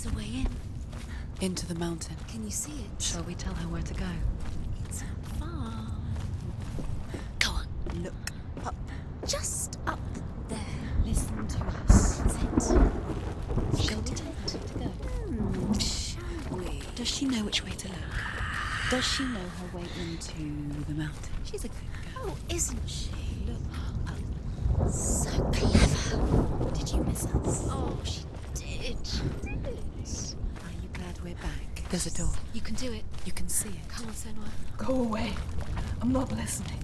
There's a way in. Into the mountain. Can you see it? Shall we tell her where to go? It's not far. Go on. Look up. Just up there. Listen to us. That's it. Shall we tell her where to go? Shall we? Does she know which way to look? Does she know her way into the mountain? She's a good girl. Oh, isn't she? Look up. So clever. Did you miss us? Oh, she did. She did. Are you glad we're back? There's a door. You can do it. You can see it. Come on, Senua. Go away. I'm not listening.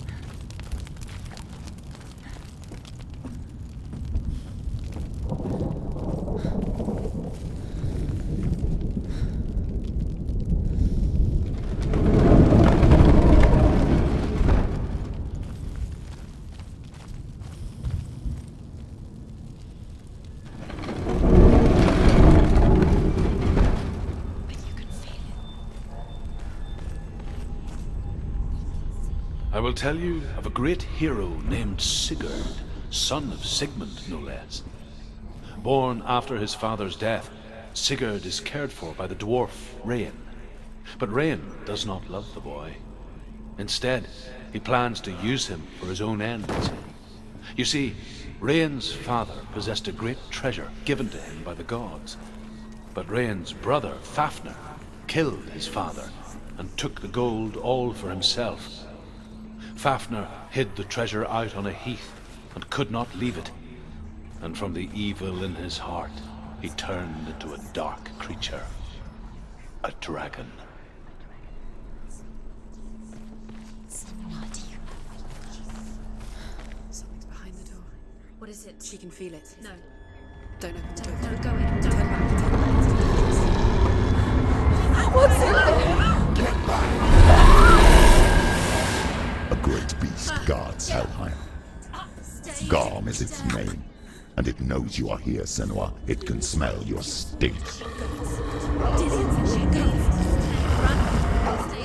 I will tell you of a great hero named Sigurd, son of Sigmund, no less. Born after his father's death, Sigurd is cared for by the dwarf Rain. But Rain does not love the boy. Instead, he plans to use him for his own ends. You see, Rain's father possessed a great treasure given to him by the gods. But Rain's brother, Fafnir, killed his father and took the gold all for himself. Fafnir hid the treasure out on a heath and could not leave it. And from the evil in his heart, he turned into a dark creature. A dragon. Something's behind the door. What is it? She can feel it. No. Don't open the door. Don't go in. Don't Turn back. What's in there? A great beast guards Helheim. Garmr is its name, and it knows you are here, Senua. It can smell your stink.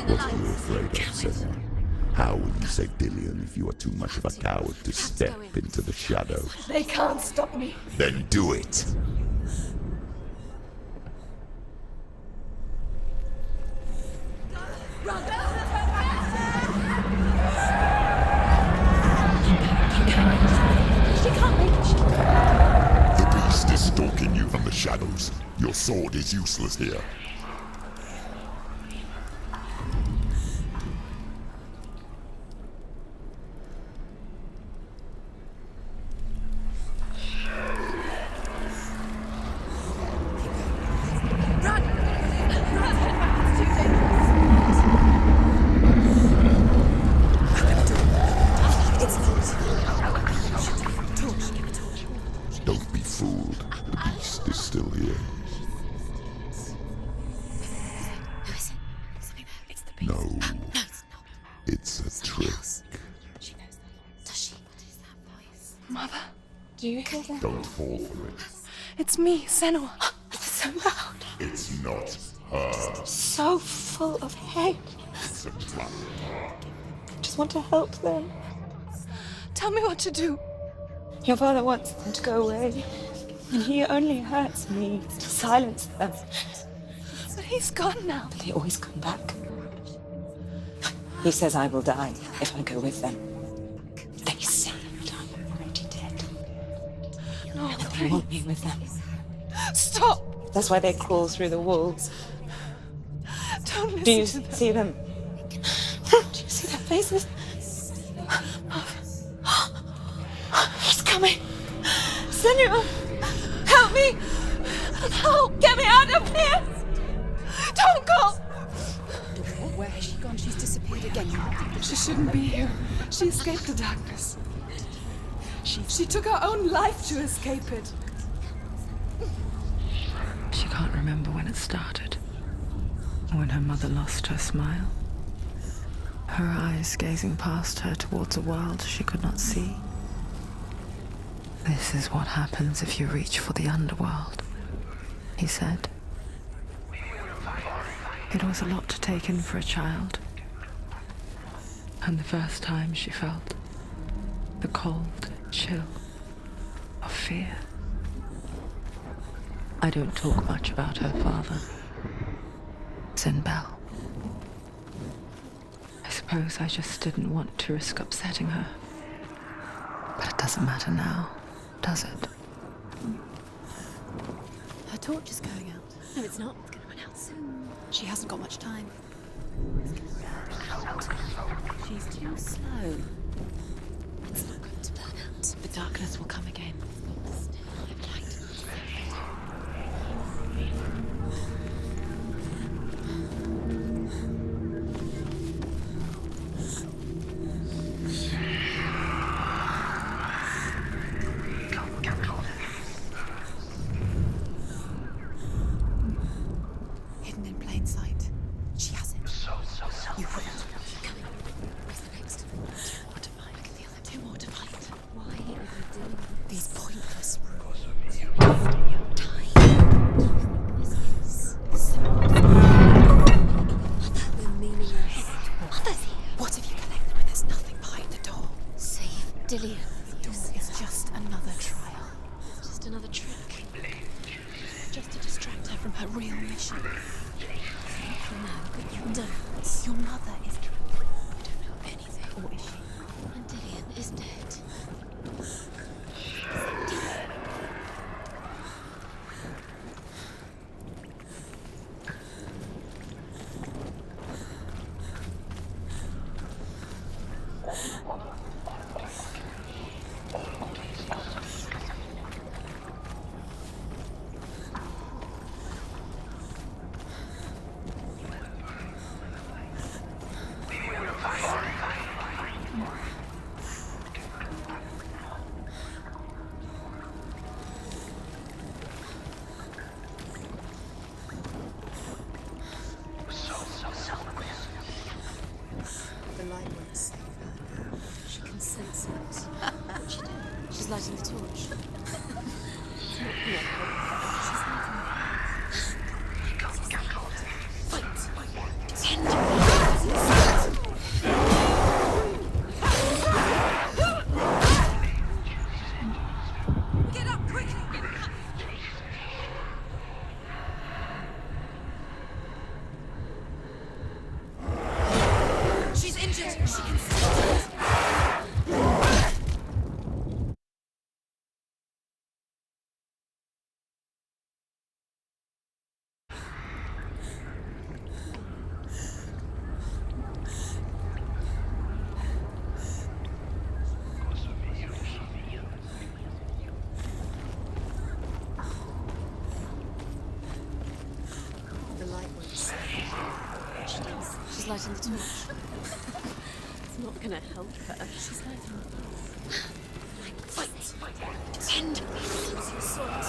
What are you afraid of, Senua? How will you save Dillion if you are too much of a coward to step into the shadows? They can't stop me. Then do it! The beast is stalking you from the shadows. Your sword is useless here. Don't be fooled. The beast is still here. No. No, it's not. It's a trick. She knows that. Does she? What is that voice? Mother, do you hear that? Don't fall for it. It's me, Senua. It's so loud. It's not her. So full of hate. It's a trap. I just want to help them. Tell me what to do. Your father wants them to go away, and he only hurts me to silence them. But he's gone now. They always come back. He says I will die if I go with them. They say that I'm already dead. No, They want me with them. stop! That's why they crawl through the walls. Don't Do you listen to them. see them? Do you see their faces? He's coming. Senua, help me! Help! Get me out of here! Don't go! Where has she gone? She's disappeared again. She shouldn't be here. She escaped the darkness. She took her own life to escape it. She can't remember when it started. When her mother lost her smile. Her eyes gazing past her towards a world she could not see. This is what happens if you reach for the underworld, he said. It was a lot to take in for a child. And the first time she felt the cold chill of fear. I don't talk much about her father. Sinbel. I suppose I just didn't want to risk upsetting her. But it doesn't matter now, does it? Her torch is going out. No, it's not. It's going to run out soon. She hasn't got much time. She's too slow. It's not going to burn out. The darkness will come again. Hidden in plain sight. She has it. You wouldn't. Coming. Where's the next? Two more to find. I can feel them. Two more to find. Why are you doing these pointless rules? Time. This is the meaningless. Mother's here. What if you collect them and there's nothing behind the door? Save Dillian. The door is just another trial. It's just another trick. Just to distract her from her real mission. No, you don't. Your mother is. You don't know anything. Or is she? And Dillian is dead. The light won't save her. She can sense it. What's she doing? She's lighting the torch. It's not gonna help. She's lighting the torch. Get up quickly! She's injured. She can see it. The light won't save her. She does. She's lighting the torch. It's not gonna help her. She's lighting the torch. Fight! Defend! Use your sword.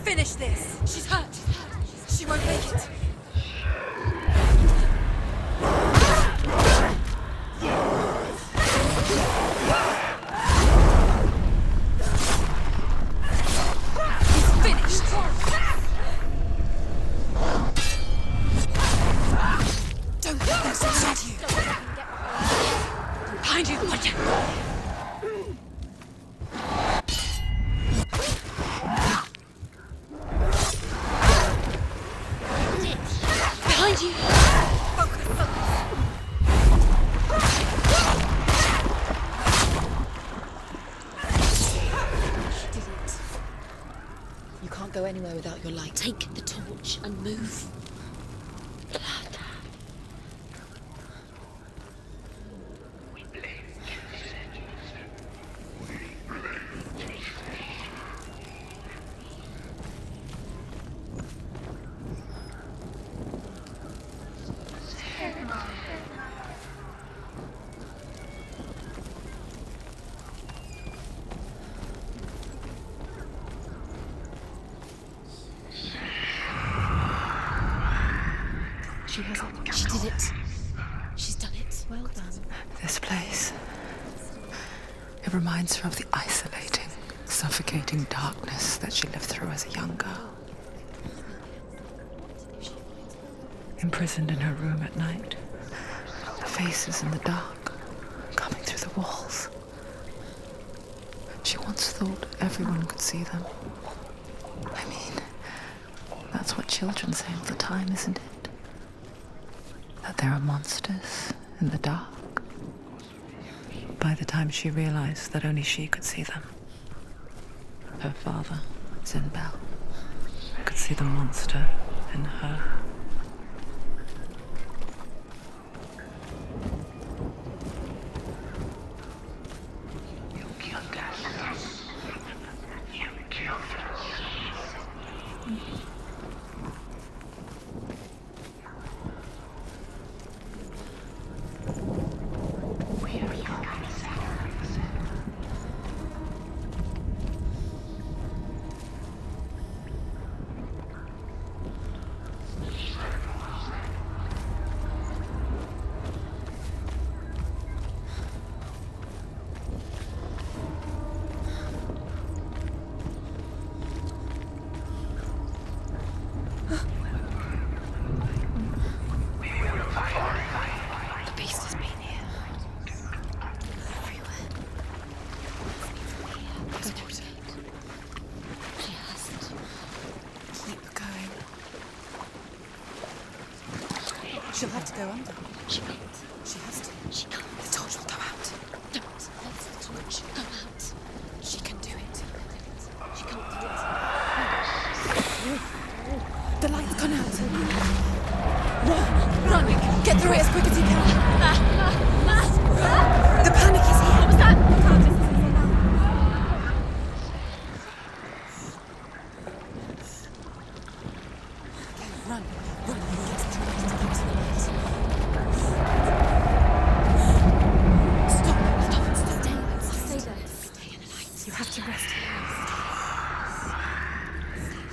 Finish this! She's hurt! She won't make it! He's finished! Don't let them surround you! Behind you! Watch out! Behind you! Focus! She didn't. You can't go anywhere without your light. Take the torch and move. Blood. She has it. She did it. She's done it. Well done. This place. It reminds her of the isolating, suffocating darkness that she lived through as a young girl. Imprisoned in her room at night, the faces in the dark, coming through the walls. She once thought everyone could see them. I mean, that's what children say all the time, isn't it? That there are monsters in the dark. By the time she realized that only she could see them, her father, Zinbel, could see the monster in her. She'll have to go under. She has to. She can't. The torch will go out. Don't let the torch go out. She can do it. She can't do it. The light's gone out. Run! Get through it as quick as you can. The panic is here. What was that? Run. Get to the light. Stop. Stay there. Stay in the light. You have to rest here.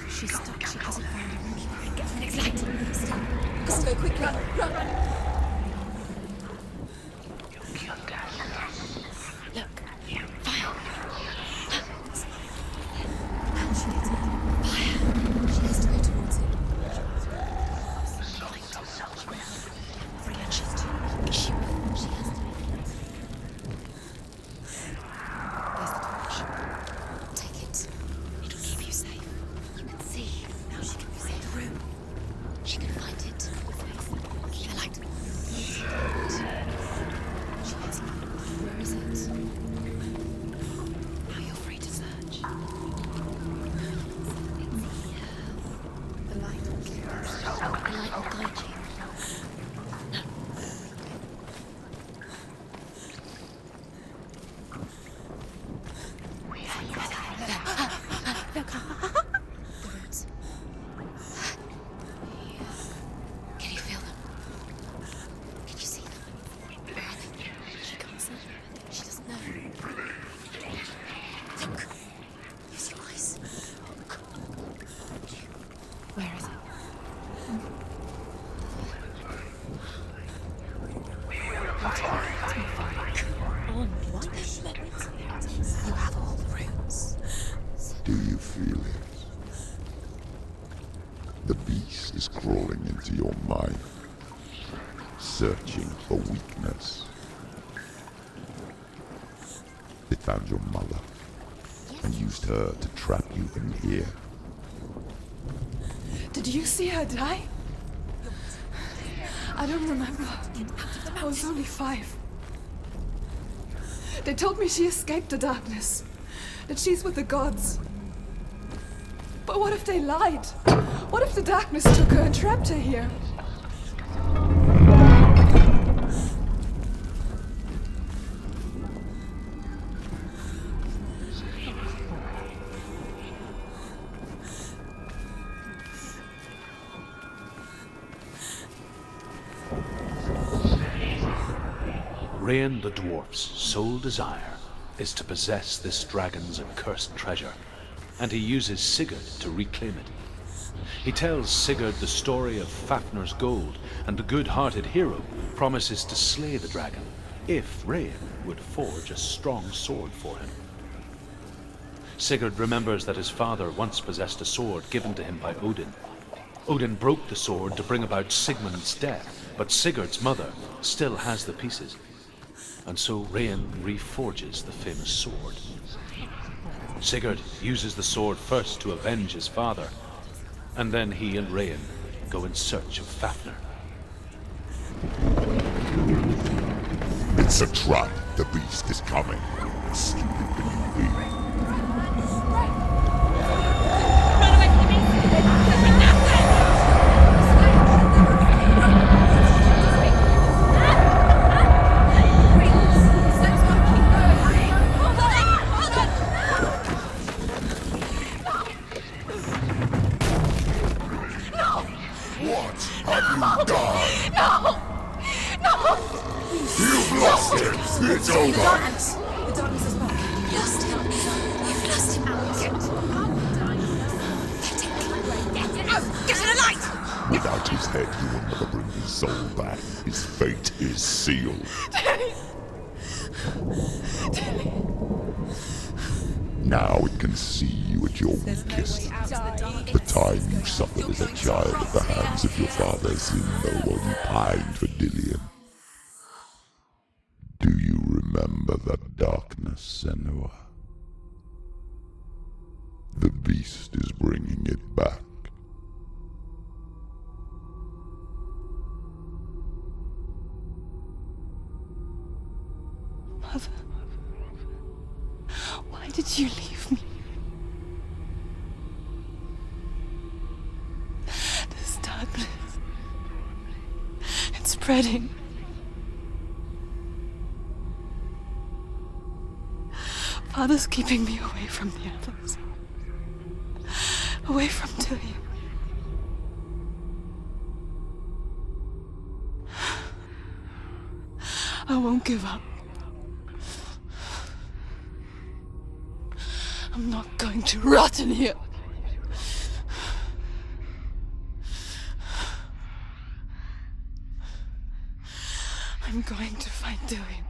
She's stuck. She hasn't found a room. Get to the next light. Let's go quickly. Run. Look. Fire. And she hits it. Fire. She has to go towards it. She has to make it. There's the torch. Take it. It'll keep you safe. You can see. Now she can be safe room. She can find it. The light. She has it. Where is it? Now you're free to search. It's here. The light will keep you safe. The light will guide you. Look. The roots. Can you feel them? Can you see them? Where are they? She can't see them. She doesn't know. Look. Use your eyes. Where is it? On. What? You have all the roots. Do you feel it? The beast is crawling into your mind, searching for weakness. It found your mother and used her to trap you in here. Did you see her die? I don't remember. I was only 5. They told me she escaped the darkness, that she's with the gods. But what if they lied? What if the darkness took her and trapped her here? Rain the dwarf's sole desire is to possess this dragon's accursed treasure, and he uses Sigurd to reclaim it. He tells Sigurd the story of Fafnir's gold, and the good-hearted hero promises to slay the dragon if Rain would forge a strong sword for him. Sigurd remembers that his father once possessed a sword given to him by Odin. Odin broke the sword to bring about Sigmund's death, but Sigurd's mother still has the pieces. And so Rain reforges the famous sword. Sigurd uses the sword first to avenge his father, and then he and Rain go in search of Fafnir. It's a trap. The beast is coming. Stupid can you be? It's over! The darkness is back. You've lost him. You've lost him. Get out! Get to the light! Without his head, he will never bring his soul back. His fate is sealed. Now it can see you at your weakest. The time you suffered as a child at the hands of your father Sindo while you pined for Dillion. Do you remember that darkness, Senua? The beast is bringing it back. Mother, why did you leave me? This darkness, it's spreading. Father's keeping me away from the others. Away from Dillion. I won't give up. I'm not going to rot in here. I'm going to find Dillion.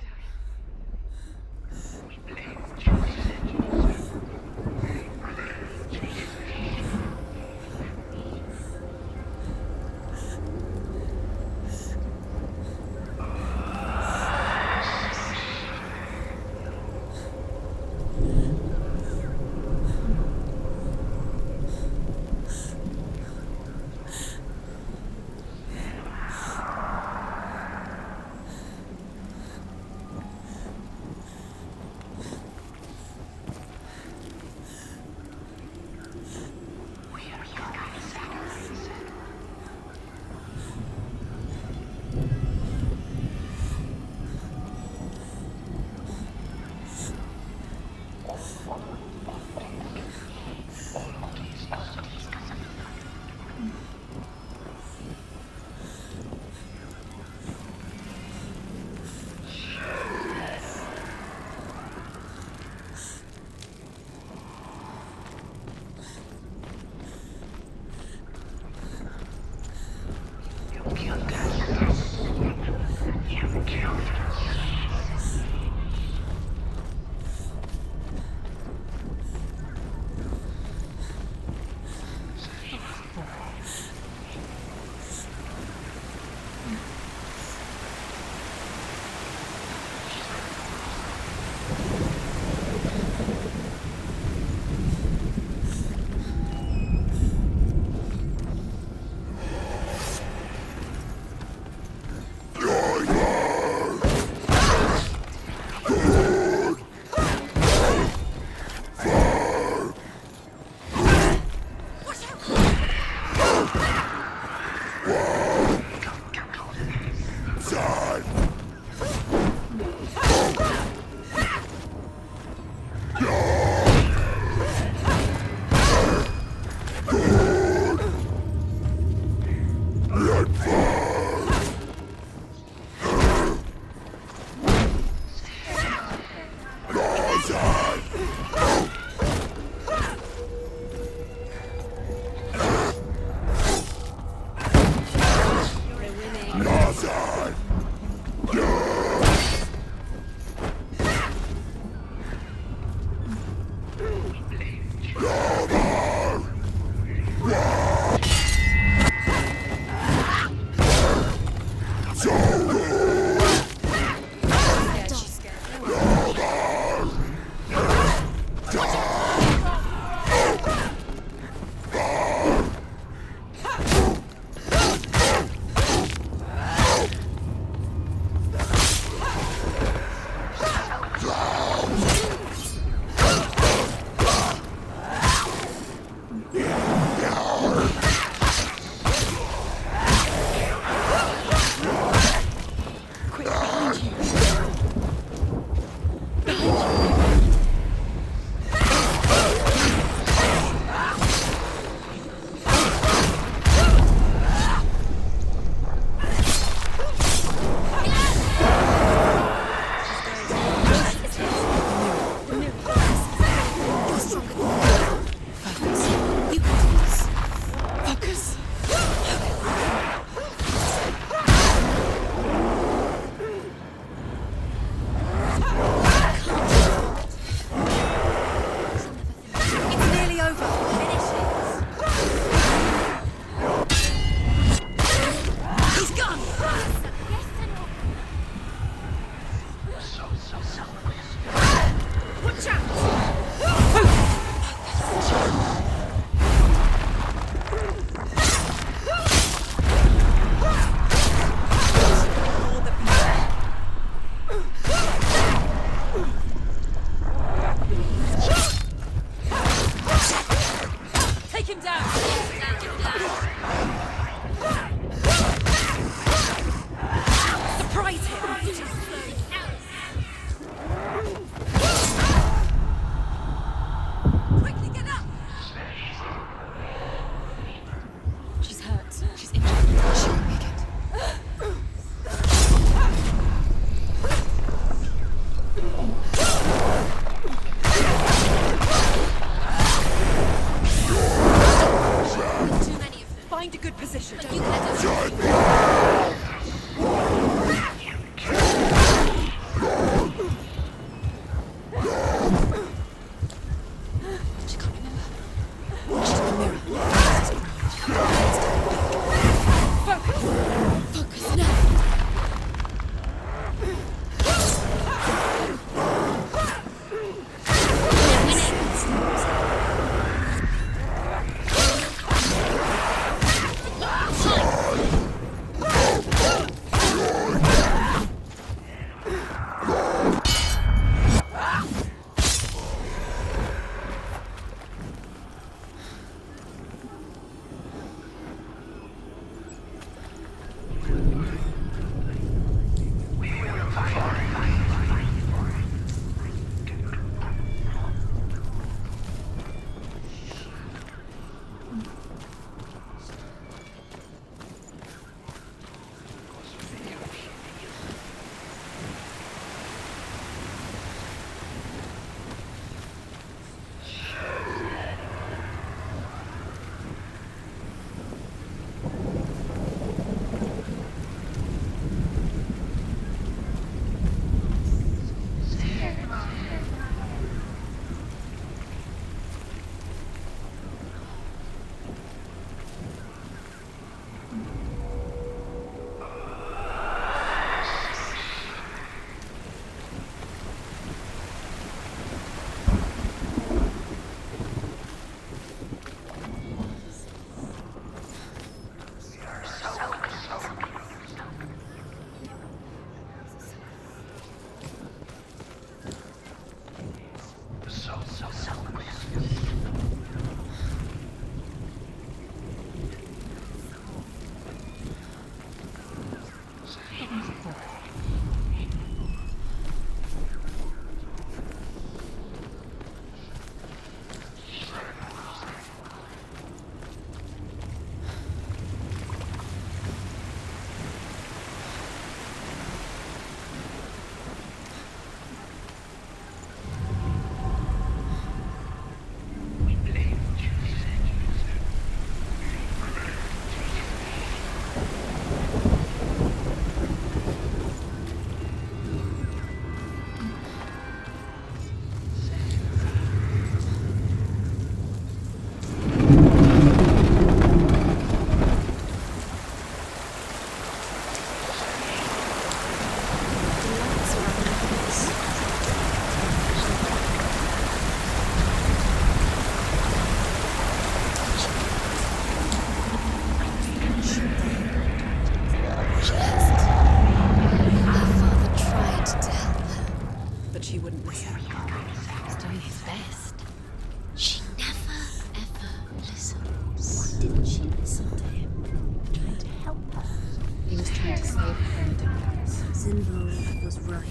Sinbel was right.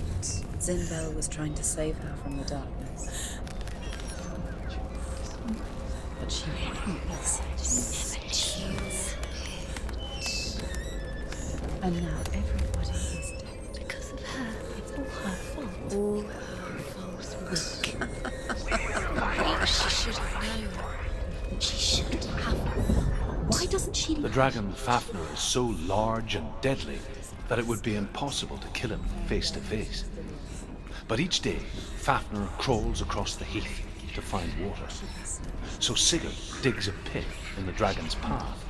Sinbel was trying to save her from the darkness. But she wouldn't listen. She never chose. And now everybody is dead. Because of her. It's all her fault. All her false work. She should have known. She should have. Why doesn't she? The dragon Fafnir is so large and deadly that it would be impossible to kill him face to face. But each day, Fafnir crawls across the heath to find water. So Sigurd digs a pit in the dragon's path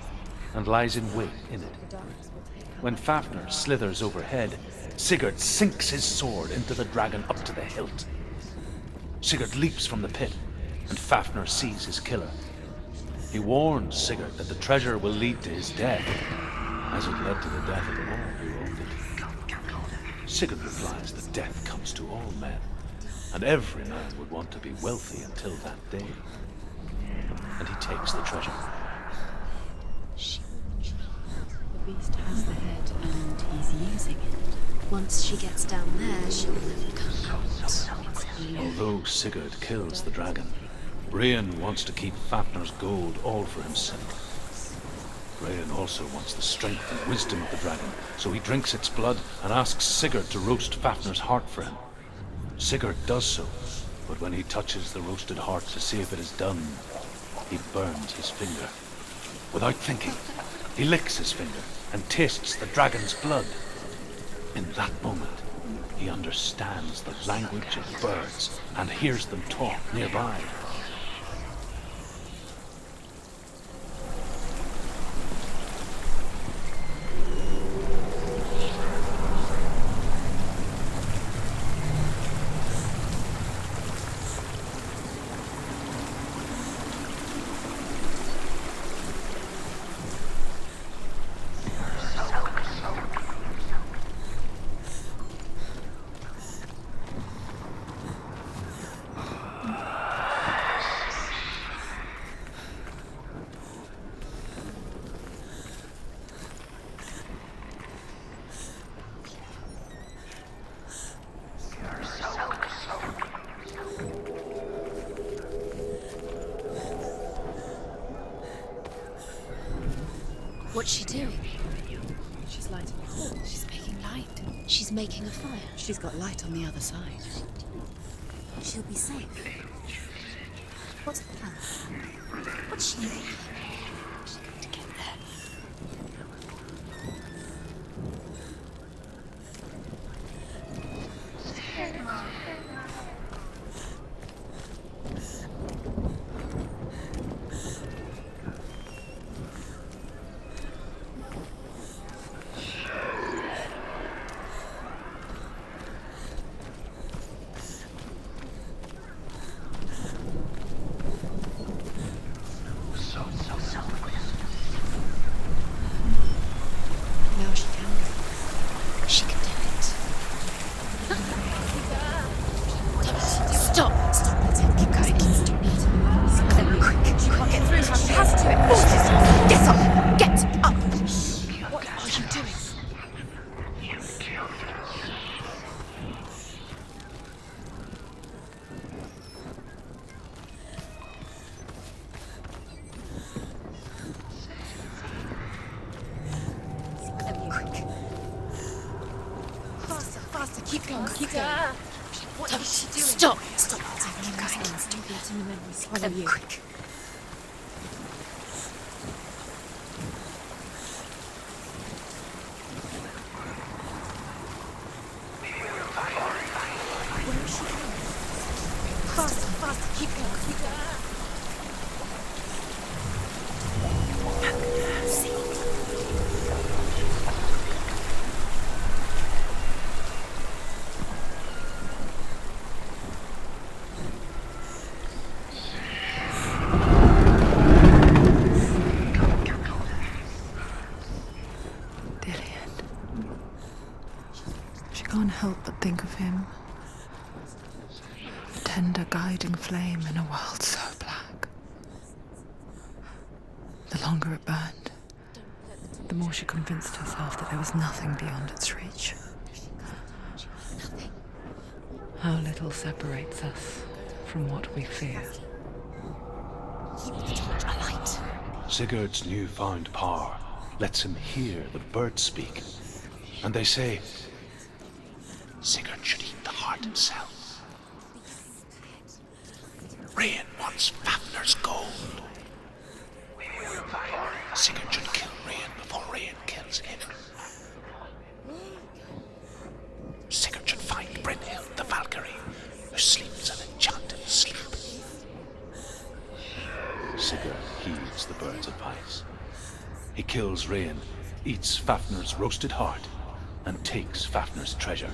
and lies in wait in it. When Fafnir slithers overhead, Sigurd sinks his sword into the dragon up to the hilt. Sigurd leaps from the pit, and Fafnir sees his killer. He warns Sigurd that the treasure will lead to his death, as it led to the death of all who owned it. Sigurd replies that death comes to all men, and every man would want to be wealthy until that day. And he takes the treasure. The beast has the head and he's using it. Once she gets down there, she'll never come out. Although Sigurd kills the dragon, Brian wants to keep Fafnir's gold all for himself. Brian also wants the strength and wisdom of the dragon, so he drinks its blood and asks Sigurd to roast Fafnir's heart for him. Sigurd does so, but when he touches the roasted heart to see if it is done, he burns his finger. Without thinking, he licks his finger and tastes the dragon's blood. In that moment, he understands the language of birds and hears them talk nearby. What's she doing? She's lighting a torch. She's making light. She's making a fire. She's got light on the other side. She'll be safe. What's the plan? What's she doing? She's going to get there. Now she can go. She can do it. Stop! Stop it. Keep going. Keep going. Quick. She can't get through. She has to. Get up! Get up! What are you doing? Quick. Faster, faster. Keep going. Keep going. What is she doing? Stop! Stop. Keep going. Don't let in the memories follow you. Quick. Where is she going? Faster, faster. Keep going. Keep going. She can't help but think of him. A tender guiding flame in a world so black. The longer it burned, the more she convinced herself that there was nothing beyond its reach. How little separates us from what we fear. Keep the torch alight. Sigurd's newfound power lets him hear the birds speak. And they say, Sigurd should eat the heart himself. Rain wants Fafnir's gold. Sigurd should kill Rain before Rain kills him. Sigurd should find Brynhild the Valkyrie, who sleeps an enchanted sleep. Sigurd heeds the bird's advice. He kills Rain, eats Fafnir's roasted heart, and takes Fafnir's treasure.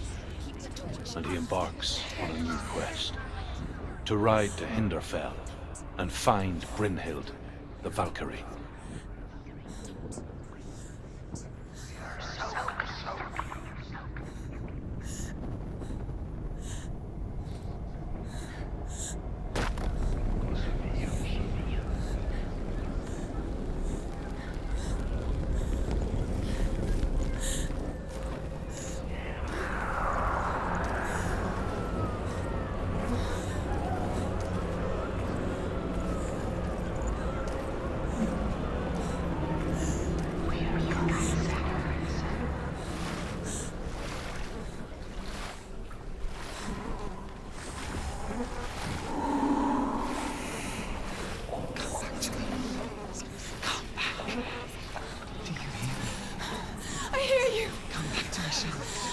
And he embarks on a new quest, to ride to Hinderfell and find Brynhild the Valkyrie.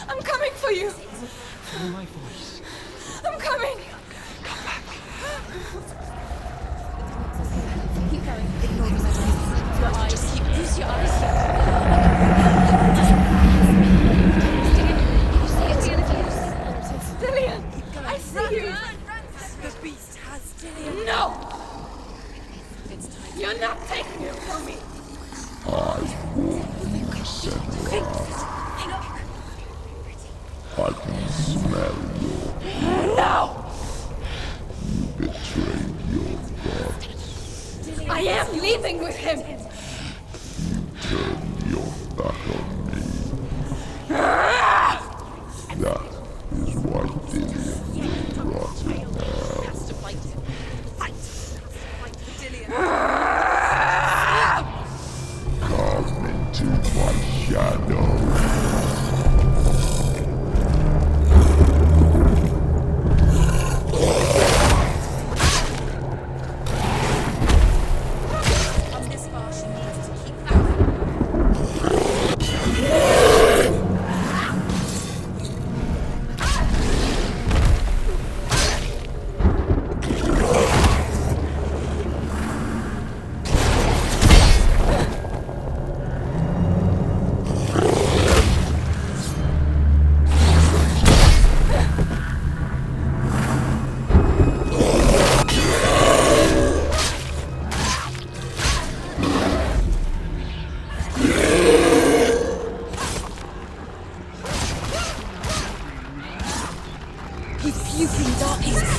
I'm coming for you. Follow my voice. I'm coming. Come back. Keep going. Ignore the letters. Your eyes. Use your eyes. Dillian, I see you. The beast has Dillian. No. You're not taking it from me. I can smell your... No. You betrayed your god. I am leaving with him. Turn your back on me. That is why Dillian will rot in hell. Has to fight him. Fight. Fight for Dillian. Come into my shadow. On this far, she needs to keep out. Rebuking darkness.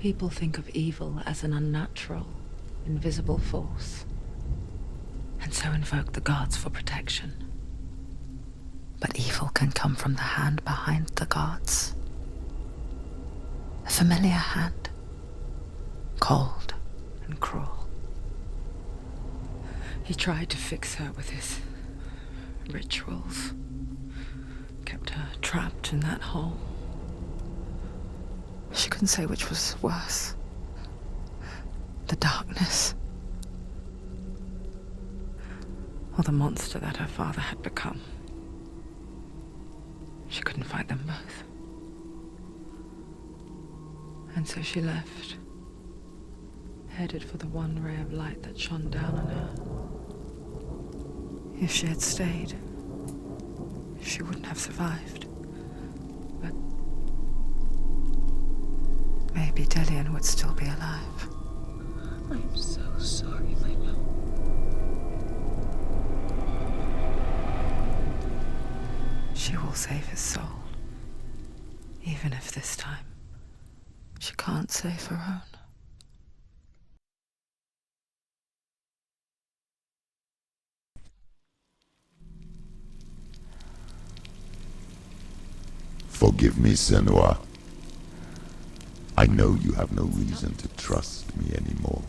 People think of evil as an unnatural, invisible force, and so invoke the gods for protection. But evil can come from the hand behind the gods. A familiar hand, cold and cruel. He tried to fix her with his rituals, kept her trapped in that hole. She couldn't say which was worse. The darkness, or the monster that her father had become. She couldn't fight them both. And so she left, headed for the one ray of light that shone down on her. If she had stayed, she wouldn't have survived. But maybe Dillian would still be alive. I'm so sorry, my love. She will save his soul, even if this time she can't save her own. Forgive me, Senua. I know you have no reason to trust me anymore.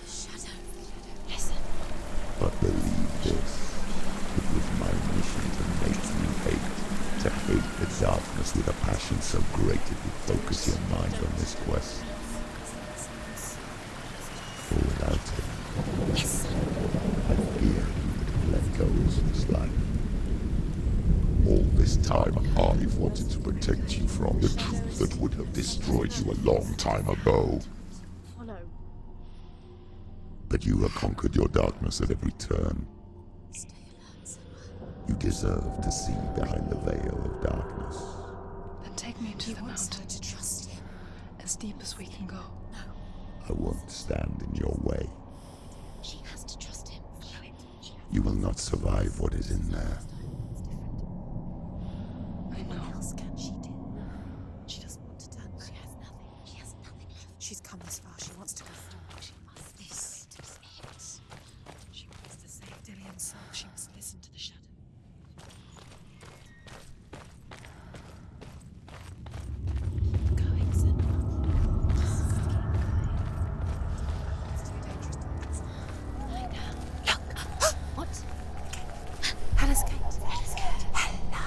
Shadow, listen. But believe this, it was my mission to make you hate. To hate the darkness with a passion so great it would focus your mind on this quest. For without it, I fear you would have let go of this life. All this time, I've wanted to protect you from the truth that would have destroyed you a long time ago. Follow. But you have conquered your darkness at every turn. Stay alert, Senua. You deserve to see behind the veil of darkness. Then take me to the Wants her mountain, to trust him. as deep as we can go. I won't stand in your way. She has to trust him. You will not survive what is in there. I know. What else can she do? She doesn't want to turn back. She has nothing. She has nothing left. She's come this far. She wants to go forward. She must. This is it. She wants to save Dillian's soul. She must listen to the shadow. Keep going, Senua. It's too dangerous. Lie down. Look. What? Hela's gate. Hela's gate. Hela.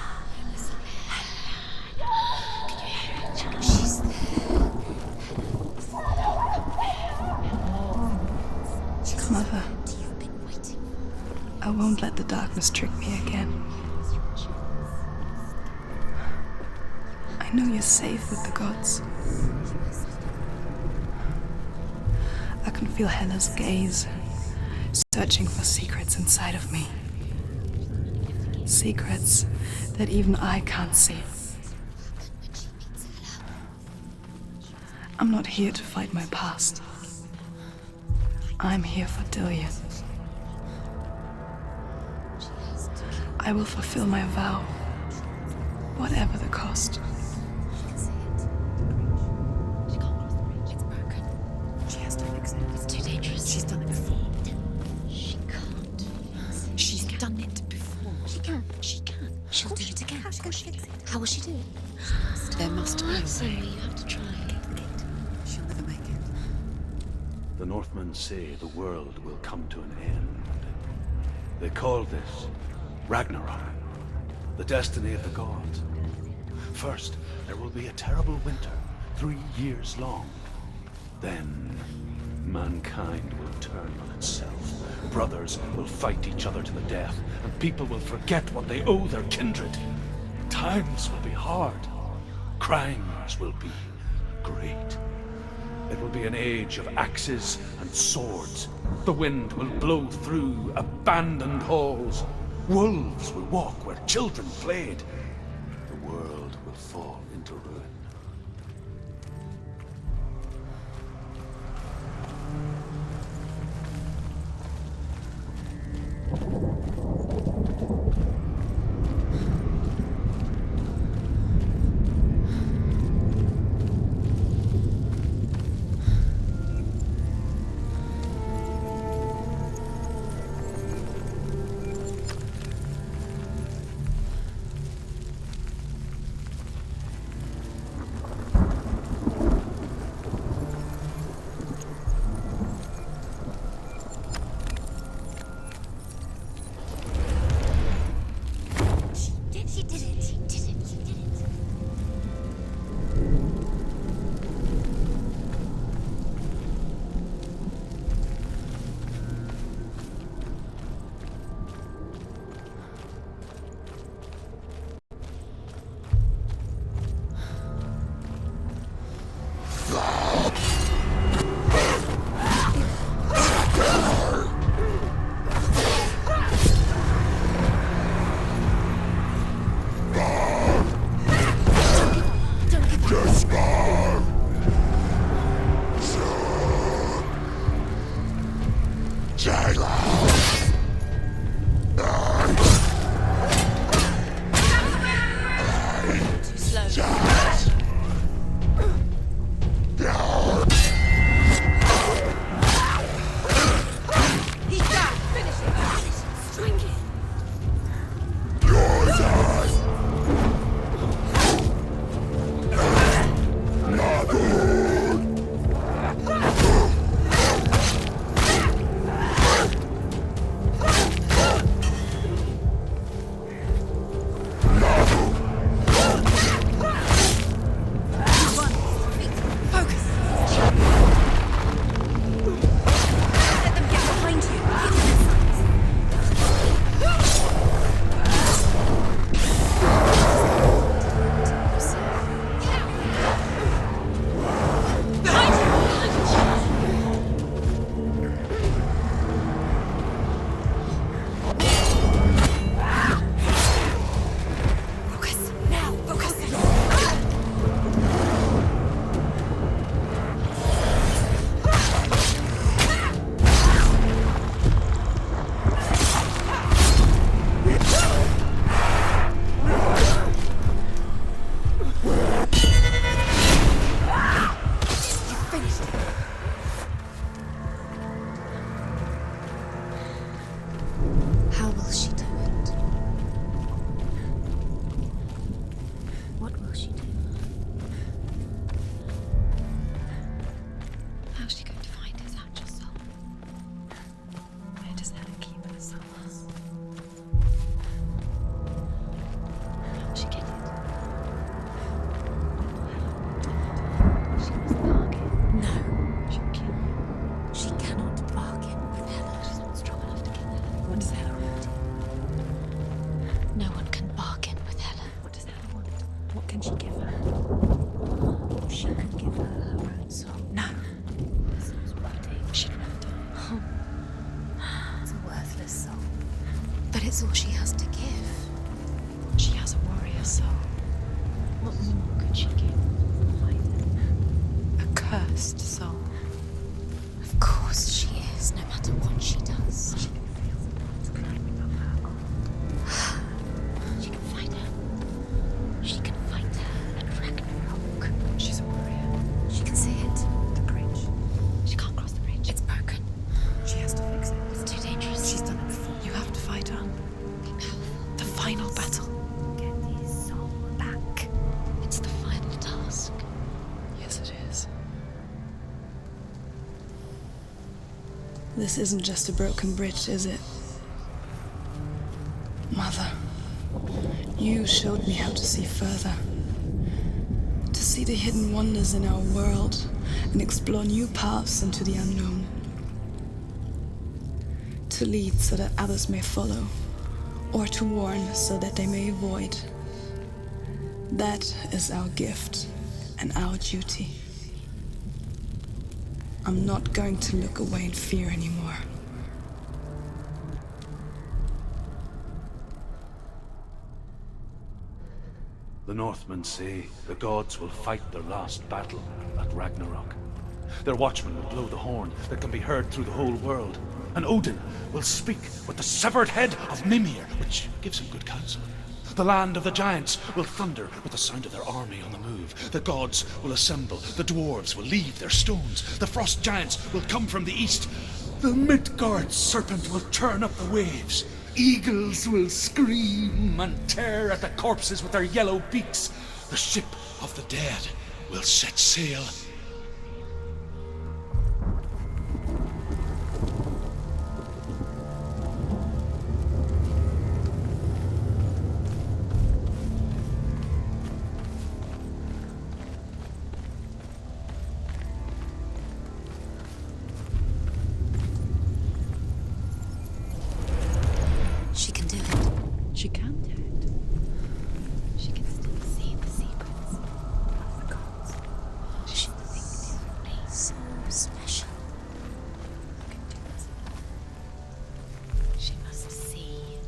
Can you hear it? She's there. Mother, You've been waiting. I won't let the darkness trick me again. I know you're safe with the gods. I can feel Hela's gaze, searching for secrets inside of me. Secrets that even I can't see. I'm not here to fight my past. I'm here for Dillian. I will fulfill my vow, whatever the cost. She can't cross the bridge. It's broken. She has to fix it. It's too dangerous. She's done it before. She can't fix it. She's done it before. She can. She can. She'll do it again. How's she going to fix it? How will she do it? There must be a way. So you have to try. She'll never make it. The Northmen say the world will come to an end. They call this Ragnarok, the destiny of the gods. First, there will be a terrible winter, 3 years long. Then, mankind will turn on itself. Brothers will fight each other to the death, and people will forget what they owe their kindred. Times will be hard. Crimes will be great. It will be an age of axes and swords. The wind will blow through abandoned halls. Wolves will walk where children played. The world will fall into ruin. she has to give. She has a warrior soul. What more could she give? A cursed soul. Of course she is, no matter what she does. She can fight her. She can fight her at Ragnarok. She's a warrior. She can see it. The bridge. She can't cross the bridge. It's broken. She has to fix it. It's too dangerous. She's done it before. You have to fight her. Be powerful. The final battle. Get his soul back. It's the final task. Yes, it is. This isn't just a broken bridge, is it? Mother, you showed me how to see further. To see the hidden wonders in our world and explore new paths into the unknown. To lead so that others may follow, or to warn so that they may avoid. That is our gift and our duty. I'm not going to look away in fear anymore. The Northmen say the gods will fight their last battle at Ragnarok. Their watchmen will blow the horn that can be heard through the whole world, and Odin will speak with the severed head of Mimir, which gives him good counsel. The land of the giants will thunder with the sound of their army on the move. The gods will assemble, the dwarves will leave their stones, the frost giants will come from the east, the Midgard serpent will turn up the waves, eagles will scream and tear at the corpses with their yellow beaks, the ship of the dead will set sail. She can do it. She can do it. She can still see the secrets of the gods. She will think differently. So special. She must see.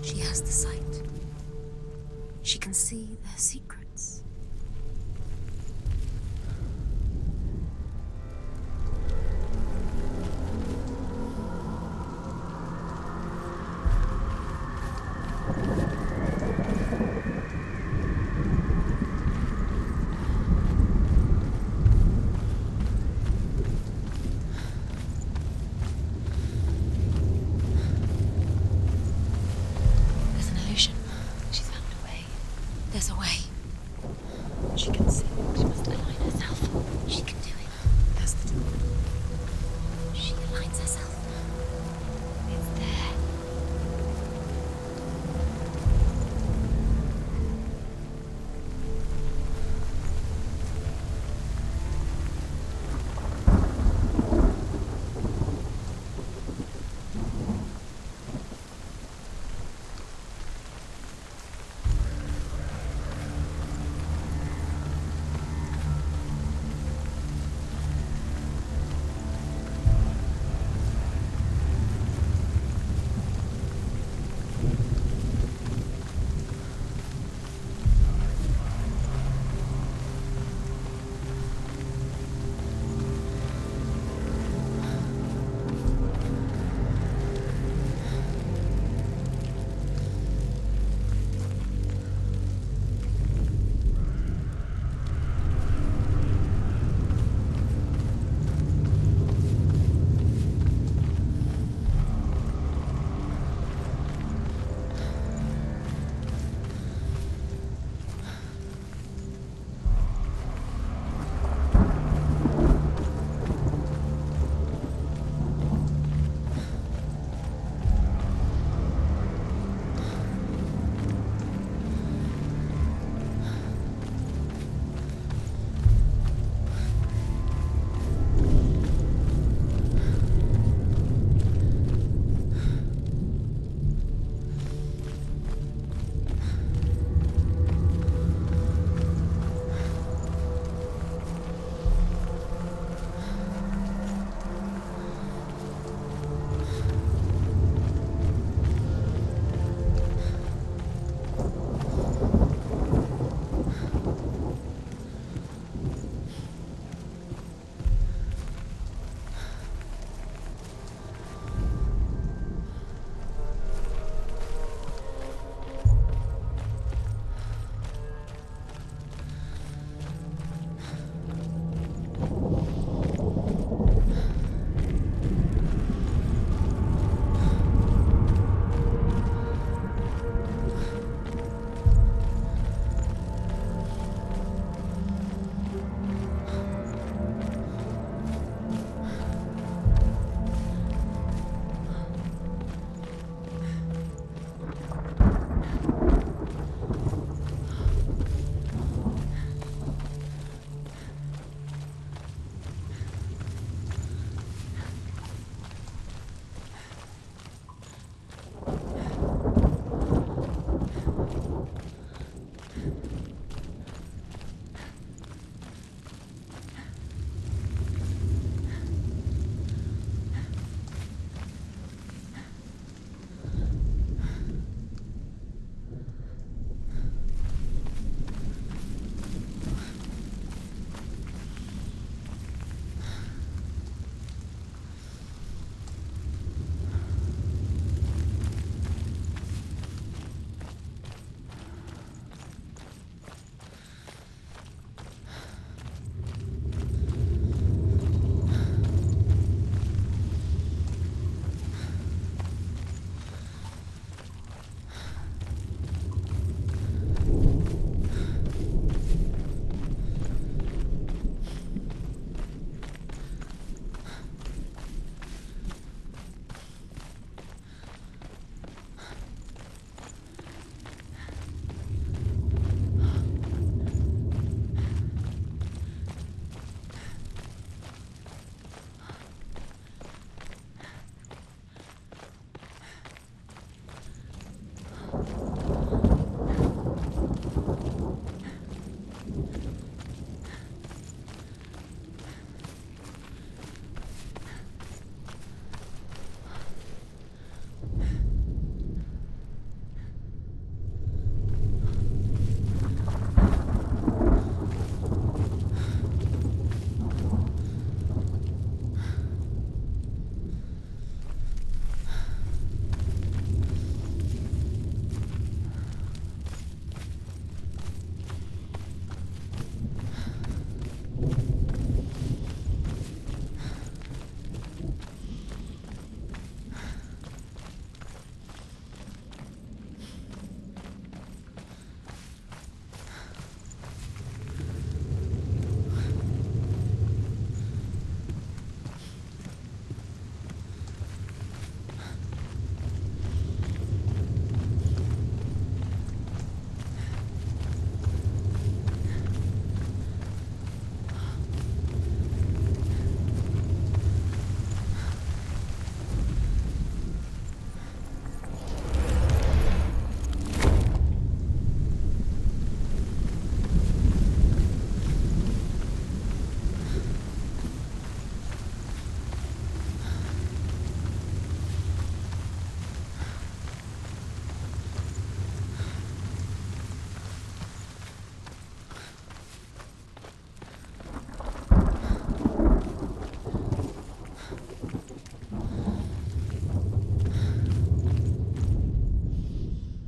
She has the sight. She can see their secrets. There's an illusion. She's found a way. There's a way.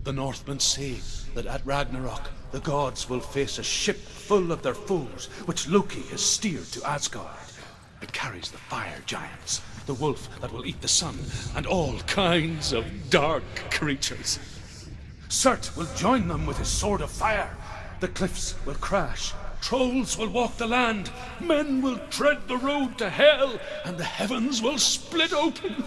The Northmen say that at Ragnarok, the gods will face a ship full of their foes, which Loki has steered to Asgard. It carries the fire giants, the wolf that will eat the sun, and all kinds of dark creatures. Surt will join them with his sword of fire. The cliffs will crash, trolls will walk the land, men will tread the road to hell, and the heavens will split open.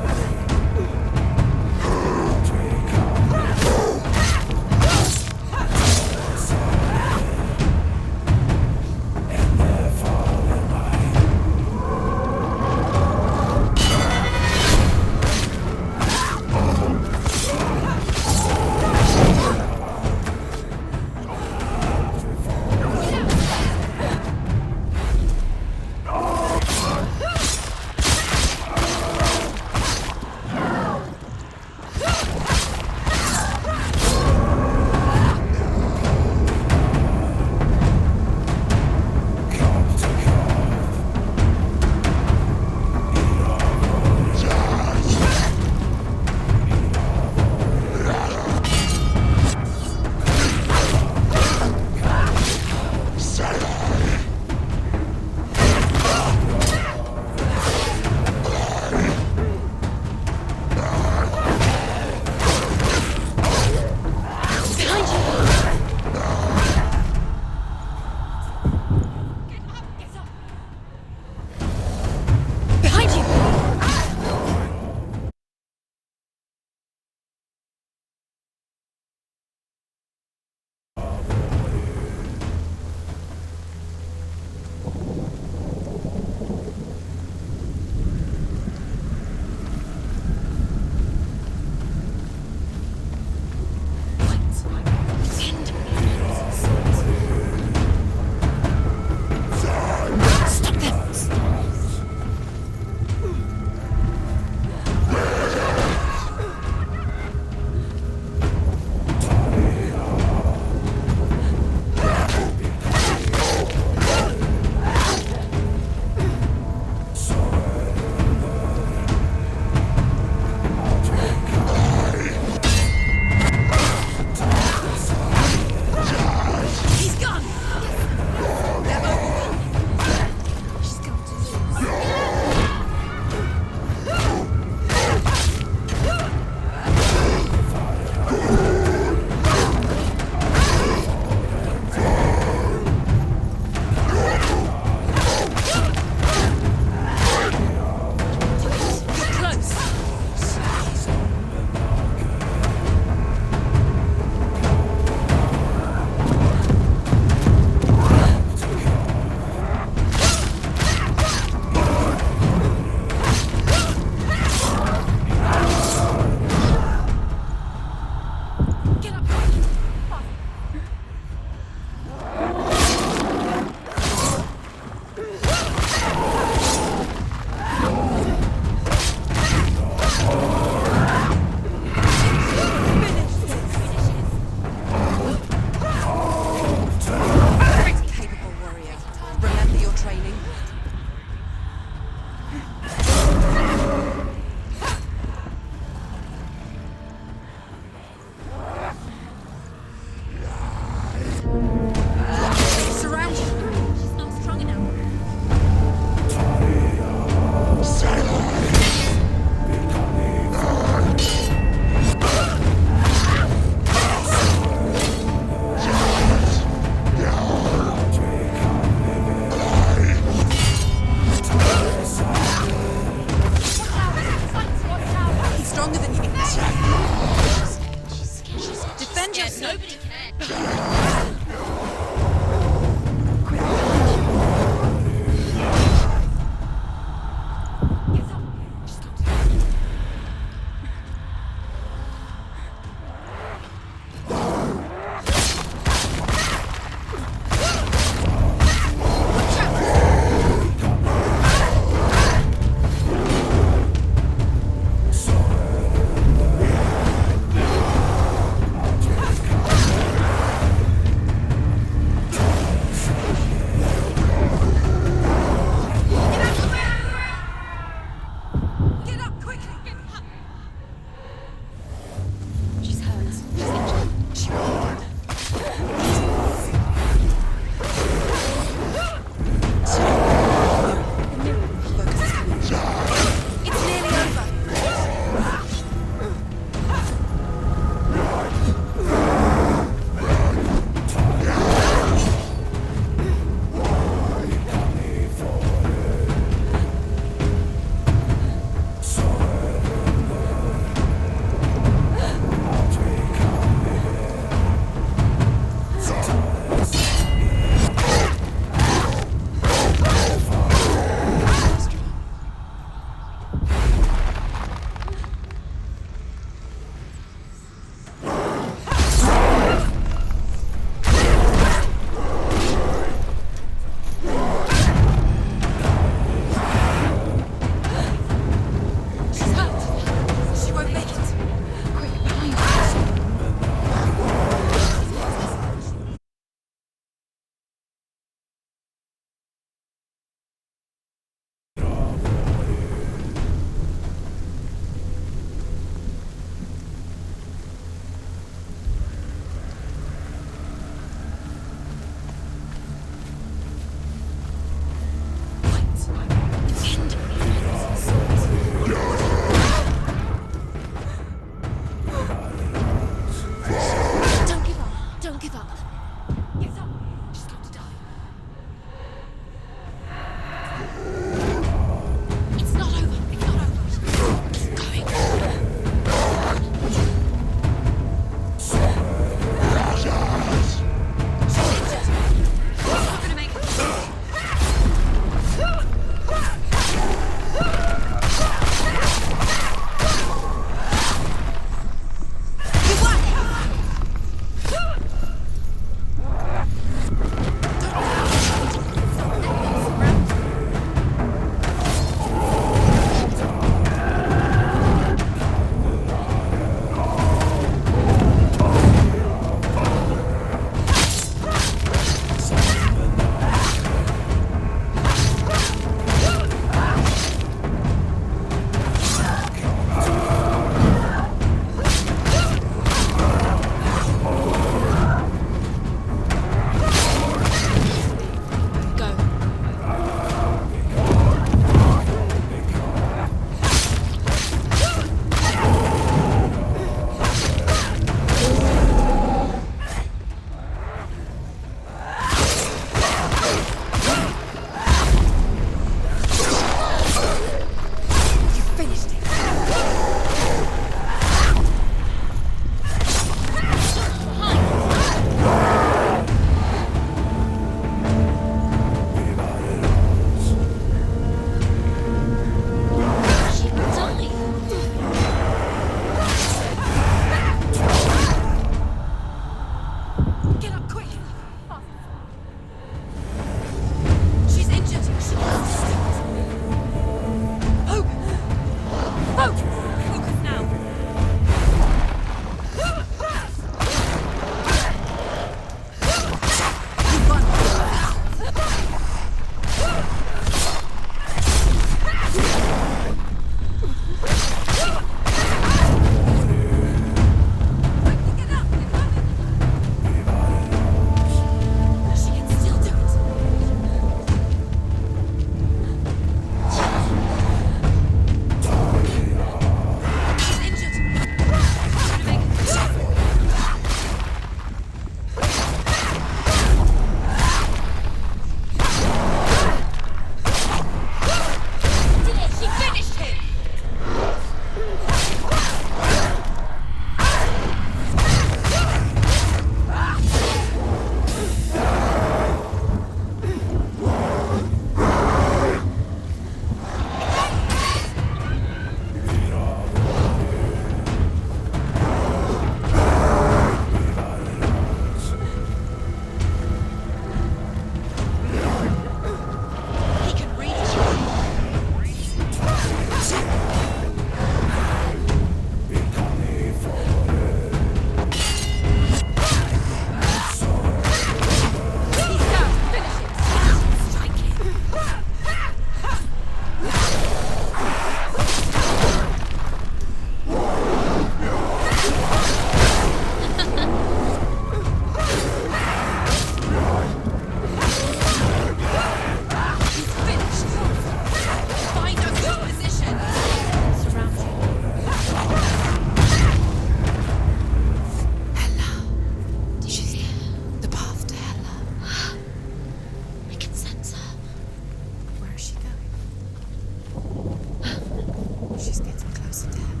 She's getting closer to him.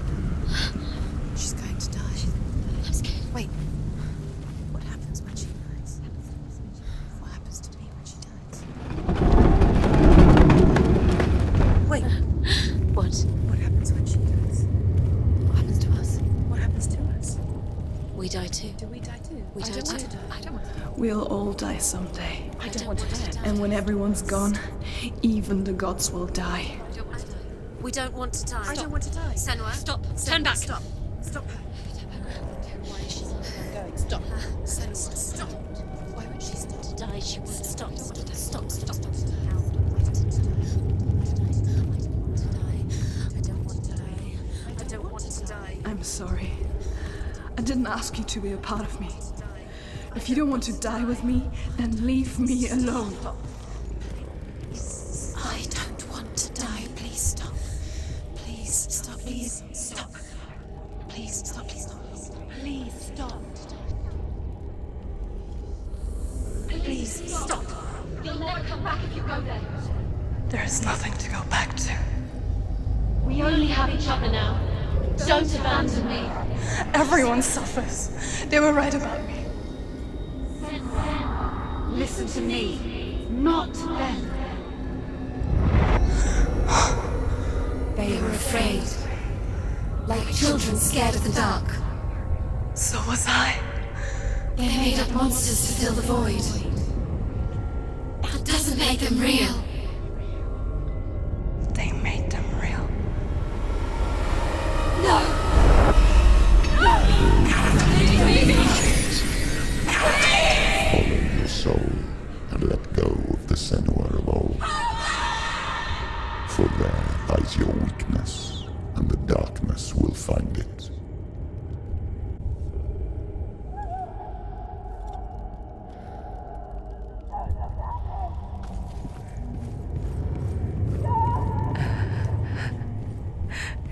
She's going to die. I'm scared. Wait. What happens when she dies? What happens to me when she dies? Wait. What? What happens when she dies? What happens to us? What happens to us? We die too. Do we die too? We die too. I don't want to die. We'll all die someday. I don't want to die. And when everyone's gone, even the gods will die. We don't want to die. I don't want to die. Senua, stop. Turn back. Stop. Stop her. Why is she going? Stop. Senua, stop. Why won't she stop to die? She won't stop. Stop. I don't want to die. I don't want to die. I'm sorry. I didn't ask you to be a part of me. If you don't want to die with me, then leave me alone. I don't want to die. Please stop. Please stop. Please stop. Please stop. Please stop. Please stop. Please stop. You'll never come back if you go there. There is nothing to go back to. We only have each other now. Don't abandon me. Everyone suffers. They were right about me. Listen to me, not them. They were afraid. Like children scared of the dark. So was I. They made up monsters to fill the void. That doesn't make them real. They made them real. No! Follow your soul and let go of the Senua of old. For there lies your weakness, and the darkness will find it.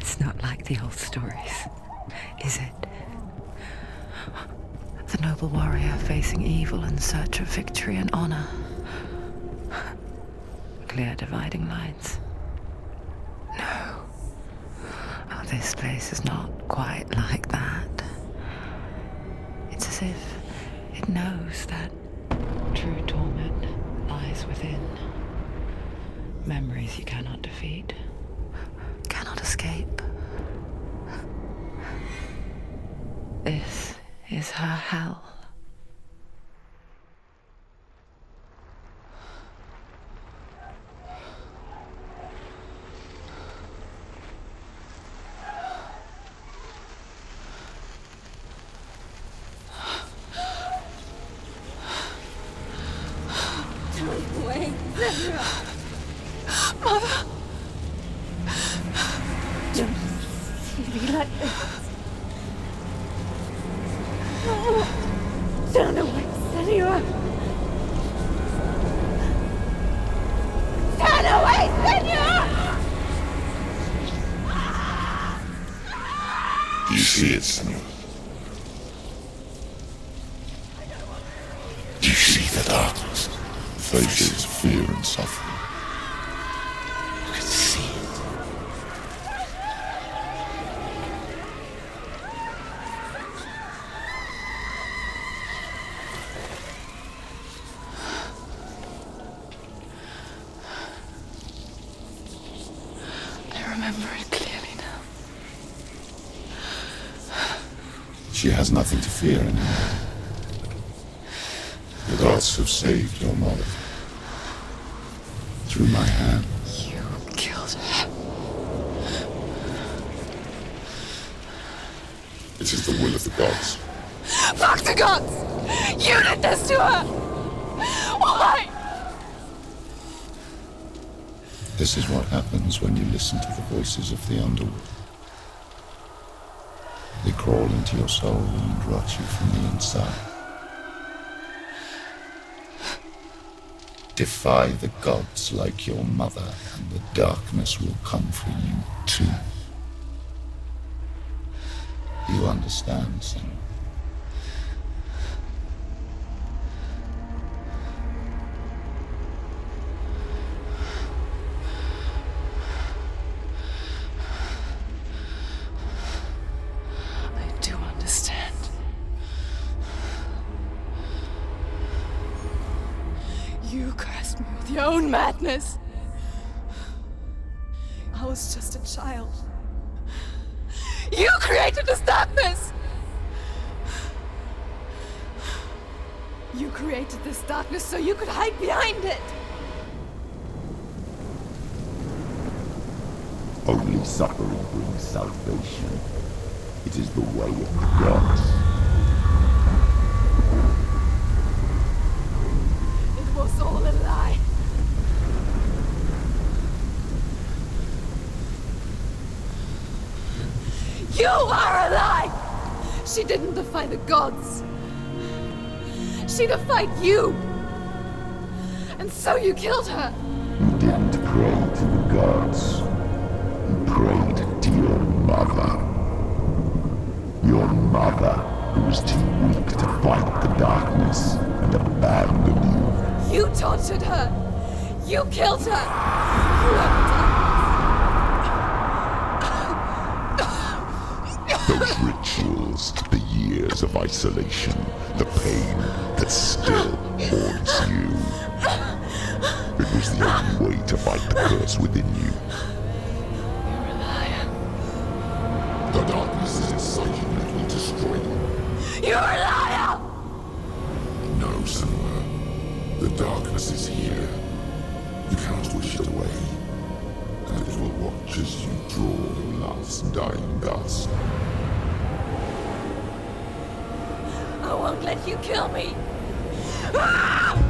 It's not like the old stories, is it? The noble warrior facing evil in search of victory and honor. Clear dividing lines. No. Oh, this place is not quite like that. It's as if it knows that true torment lies within. Memories you cannot defeat, cannot escape. This is her hell. Wait, Mother! don't see me like this. Turn away, Senua! Turn away, Senua! Do you see it, Senua? Do you see the darkness? Faces of fear and suffering. You can see it. I remember it clearly now. She has nothing to fear anymore. The gods have saved your mother. Through my hand. You killed her. It is the will of the gods. Fuck the gods! You did this to her! Why? This is what happens when you listen to the voices of the underworld. They crawl into your soul and rot you from the inside. Defy the gods like your mother, and the darkness will come for you too. You understand, son? your own madness. I was just a child. You created this darkness! You created this darkness so you could hide behind it! Only suffering brings salvation. It is the way of the gods. It was all a lie. You are a lie! She didn't defy the gods. She defied you! And so you killed her! You didn't pray to the gods. You prayed to your mother. Your mother, who was too weak to fight the darkness and abandoned you. You tortured her! You killed her! You have done Those rituals, the years of isolation, the pain that still haunts you. It was the only way to fight the curse within you. You're a liar. The darkness is inside you and it will destroy you. You're a liar! No, Senua. The darkness is here. You cannot wish it away. And it will watch as you draw your last dying gasp. I won't let you kill me! Ah!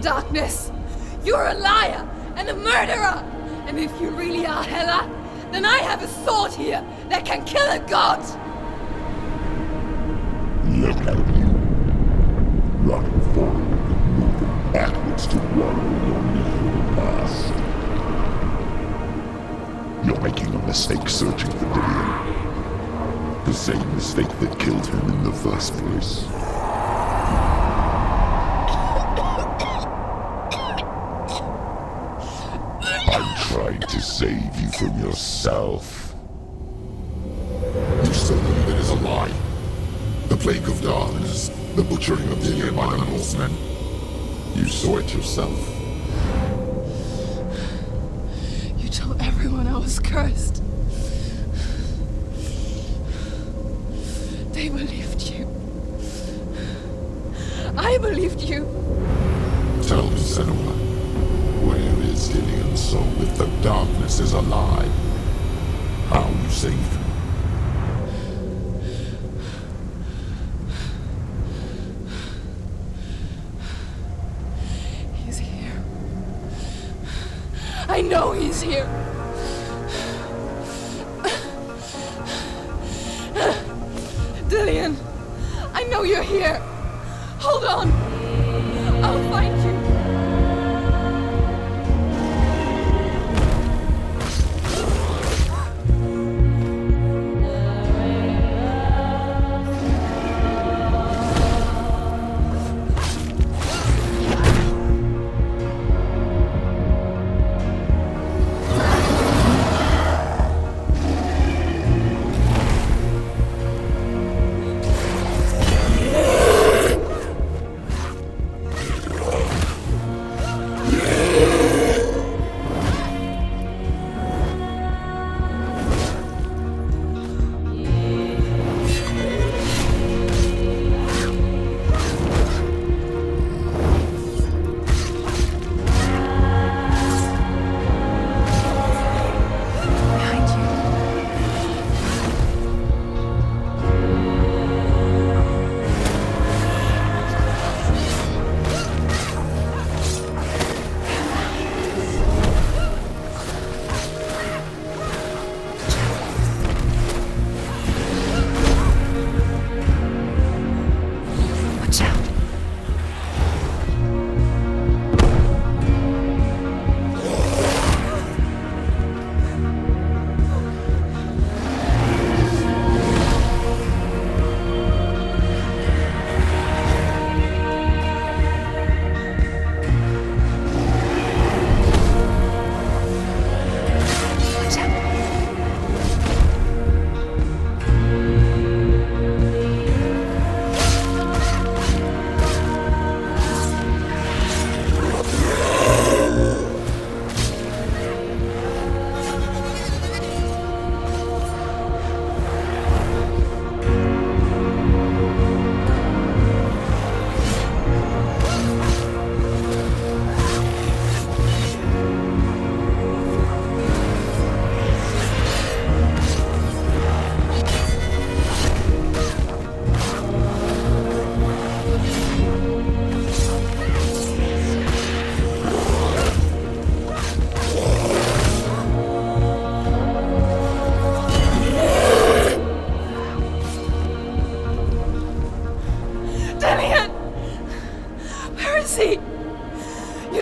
Darkness! You're a liar and a murderer! And if you really are Hela, then I have a sword here that can kill a god! Look at you. Running forward and moving backwards to wallow in your miserable past. You're making a mistake searching for Dillion. The same mistake that killed him in the first place. Trying to save you from yourself. You still believe it is a lie. The plague of darkness, the butchering of Dillion by the Northmen. You saw it yourself. You told everyone I was cursed. I believed you. I believed you. Tell me, Senua, where is Dillian's soul if the darkness is alive? How you saved him? He's here. I know he's here. Dillian, I know you're here. Hold on. I'll find you.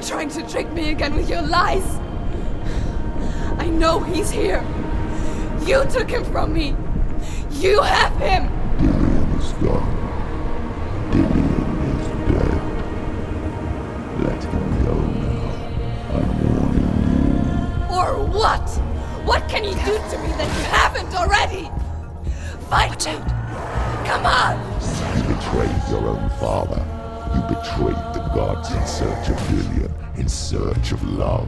Trying to trick me again with your lies. I know he's here. You took him from me. You have him. Dillian is gone. Dillian is dead. Let him go now. I'm warning you. Or what? What can you do to me that you haven't already? Fight me. Come on. You betrayed your own father. You betrayed the gods in search of Dillian, in search of love.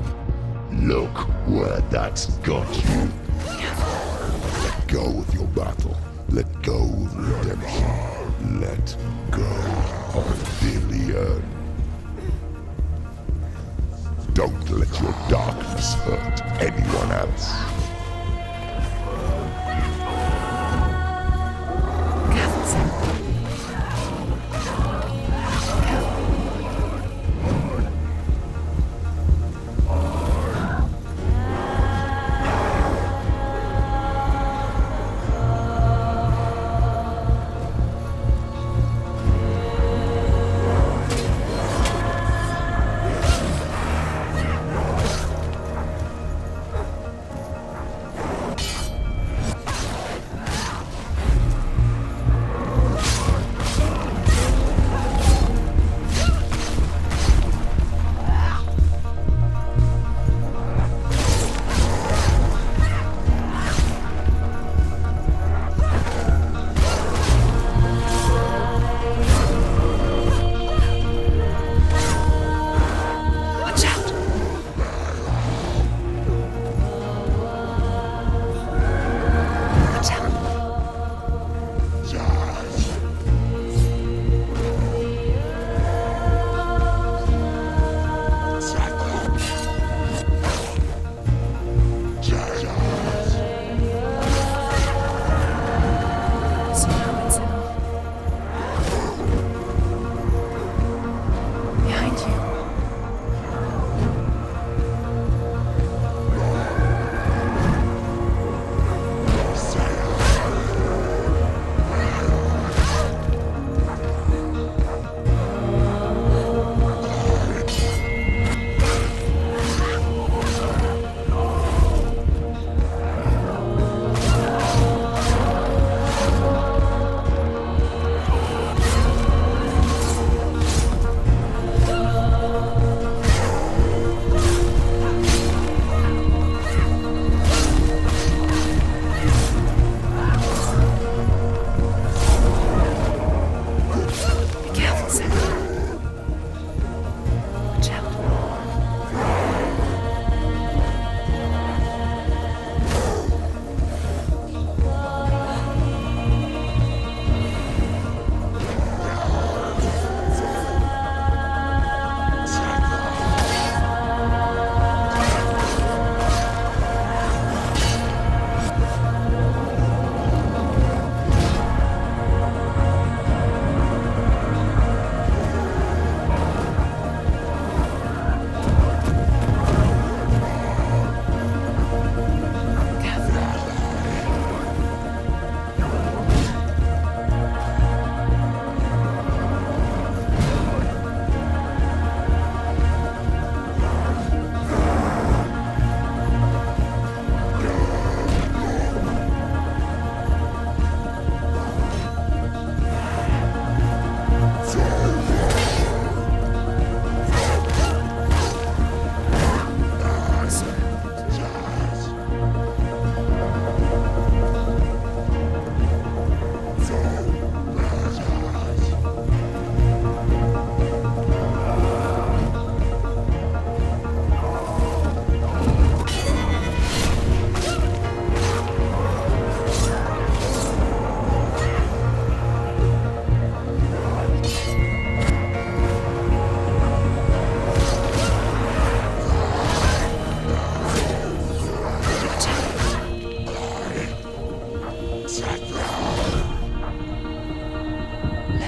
Look where that's got you. Let go of your battle. Let go of redemption. Let go of Dillian. Don't let your darkness hurt anyone else.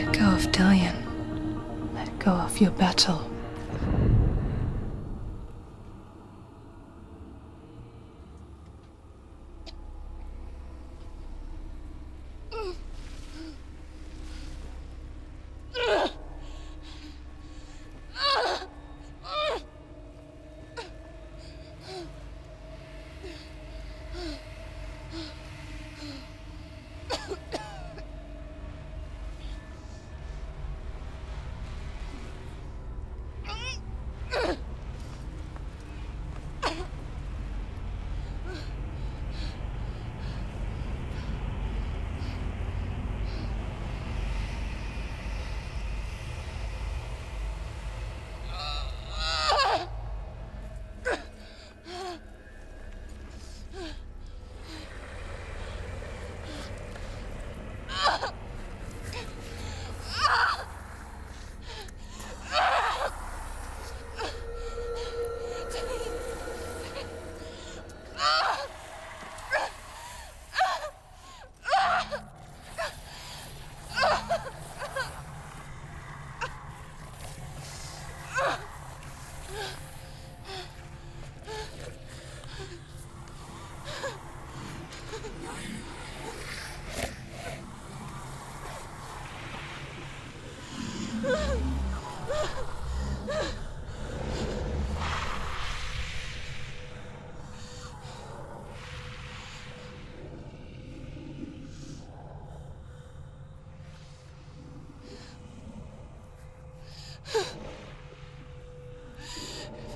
Let go of Dillion. Let go of your battle.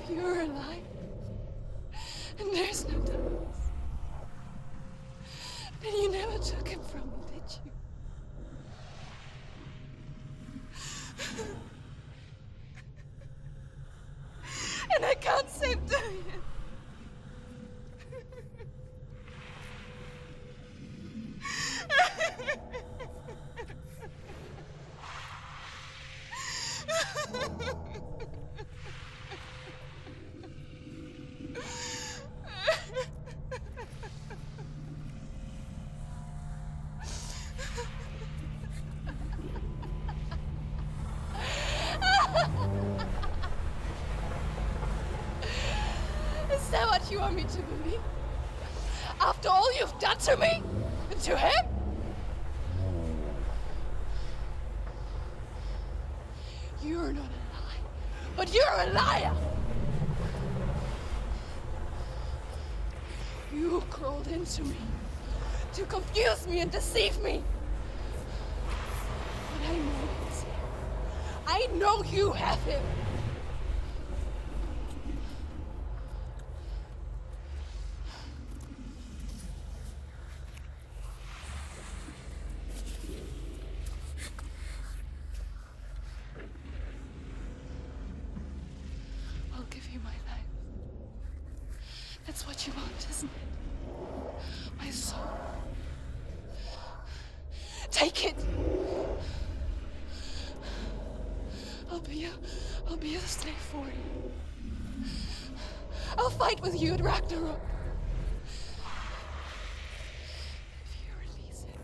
If you're alive, and there's no darkness, then you never took him from me, did you? And I can't save Dillion. Is that what you want me to believe? After all you've done to me? And to him? You're not a lie, but you're a liar! You crawled into me to confuse me and deceive me. But I know it's him. I know you have him. I'll give you my life. That's what you want, isn't it? My soul. Take it. I'll be a slave for you. I'll fight with you at Ragnarok. If you release it.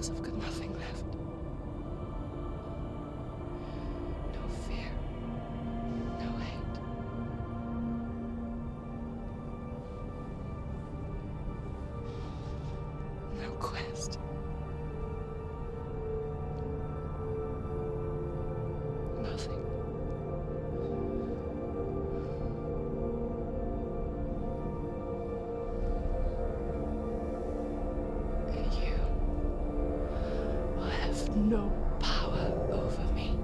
I've got nothing left. No fear, no hate, noticed? Nothing. You will have no power over me.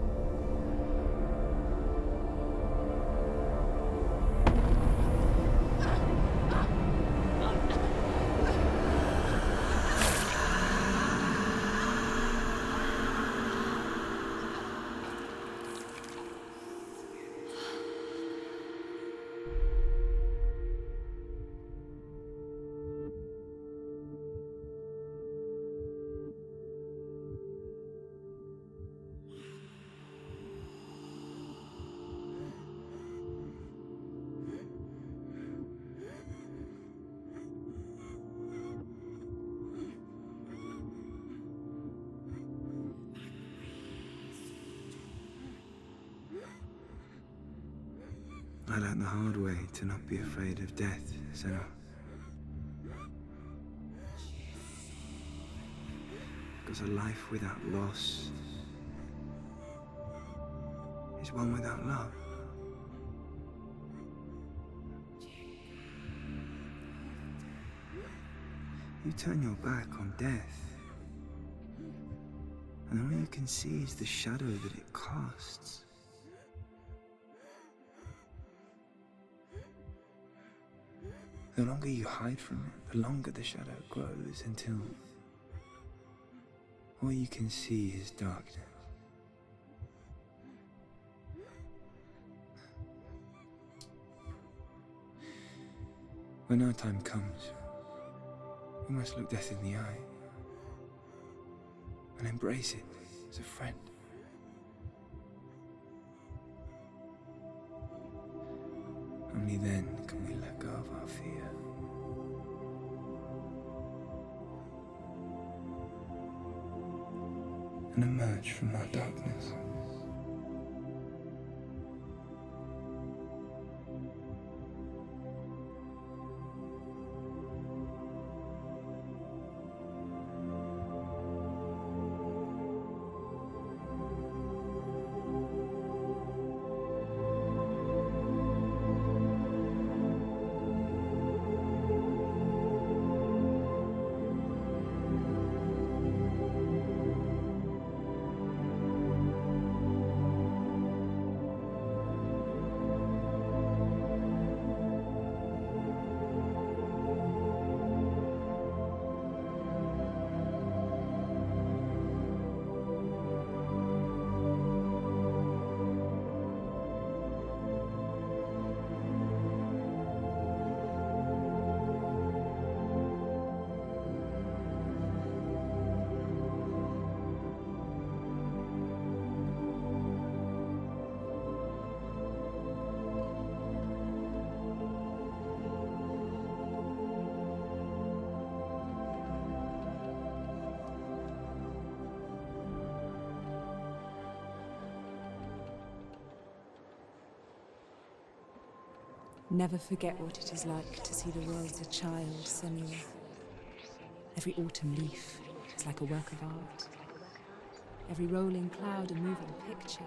I learned the hard way to not be afraid of death, Senua. Because a life without loss is one without love. You turn your back on death, and all you can see is the shadow that it casts. The longer you hide from it, the longer the shadow grows until all you can see is darkness. When our time comes, we must look death in the eye and embrace it as a friend. Only then can we let go of our fear. And emerge from our darkness. Never forget what it is like to see the world as a child, Senua. Every autumn leaf is like a work of art. Every rolling cloud a moving picture.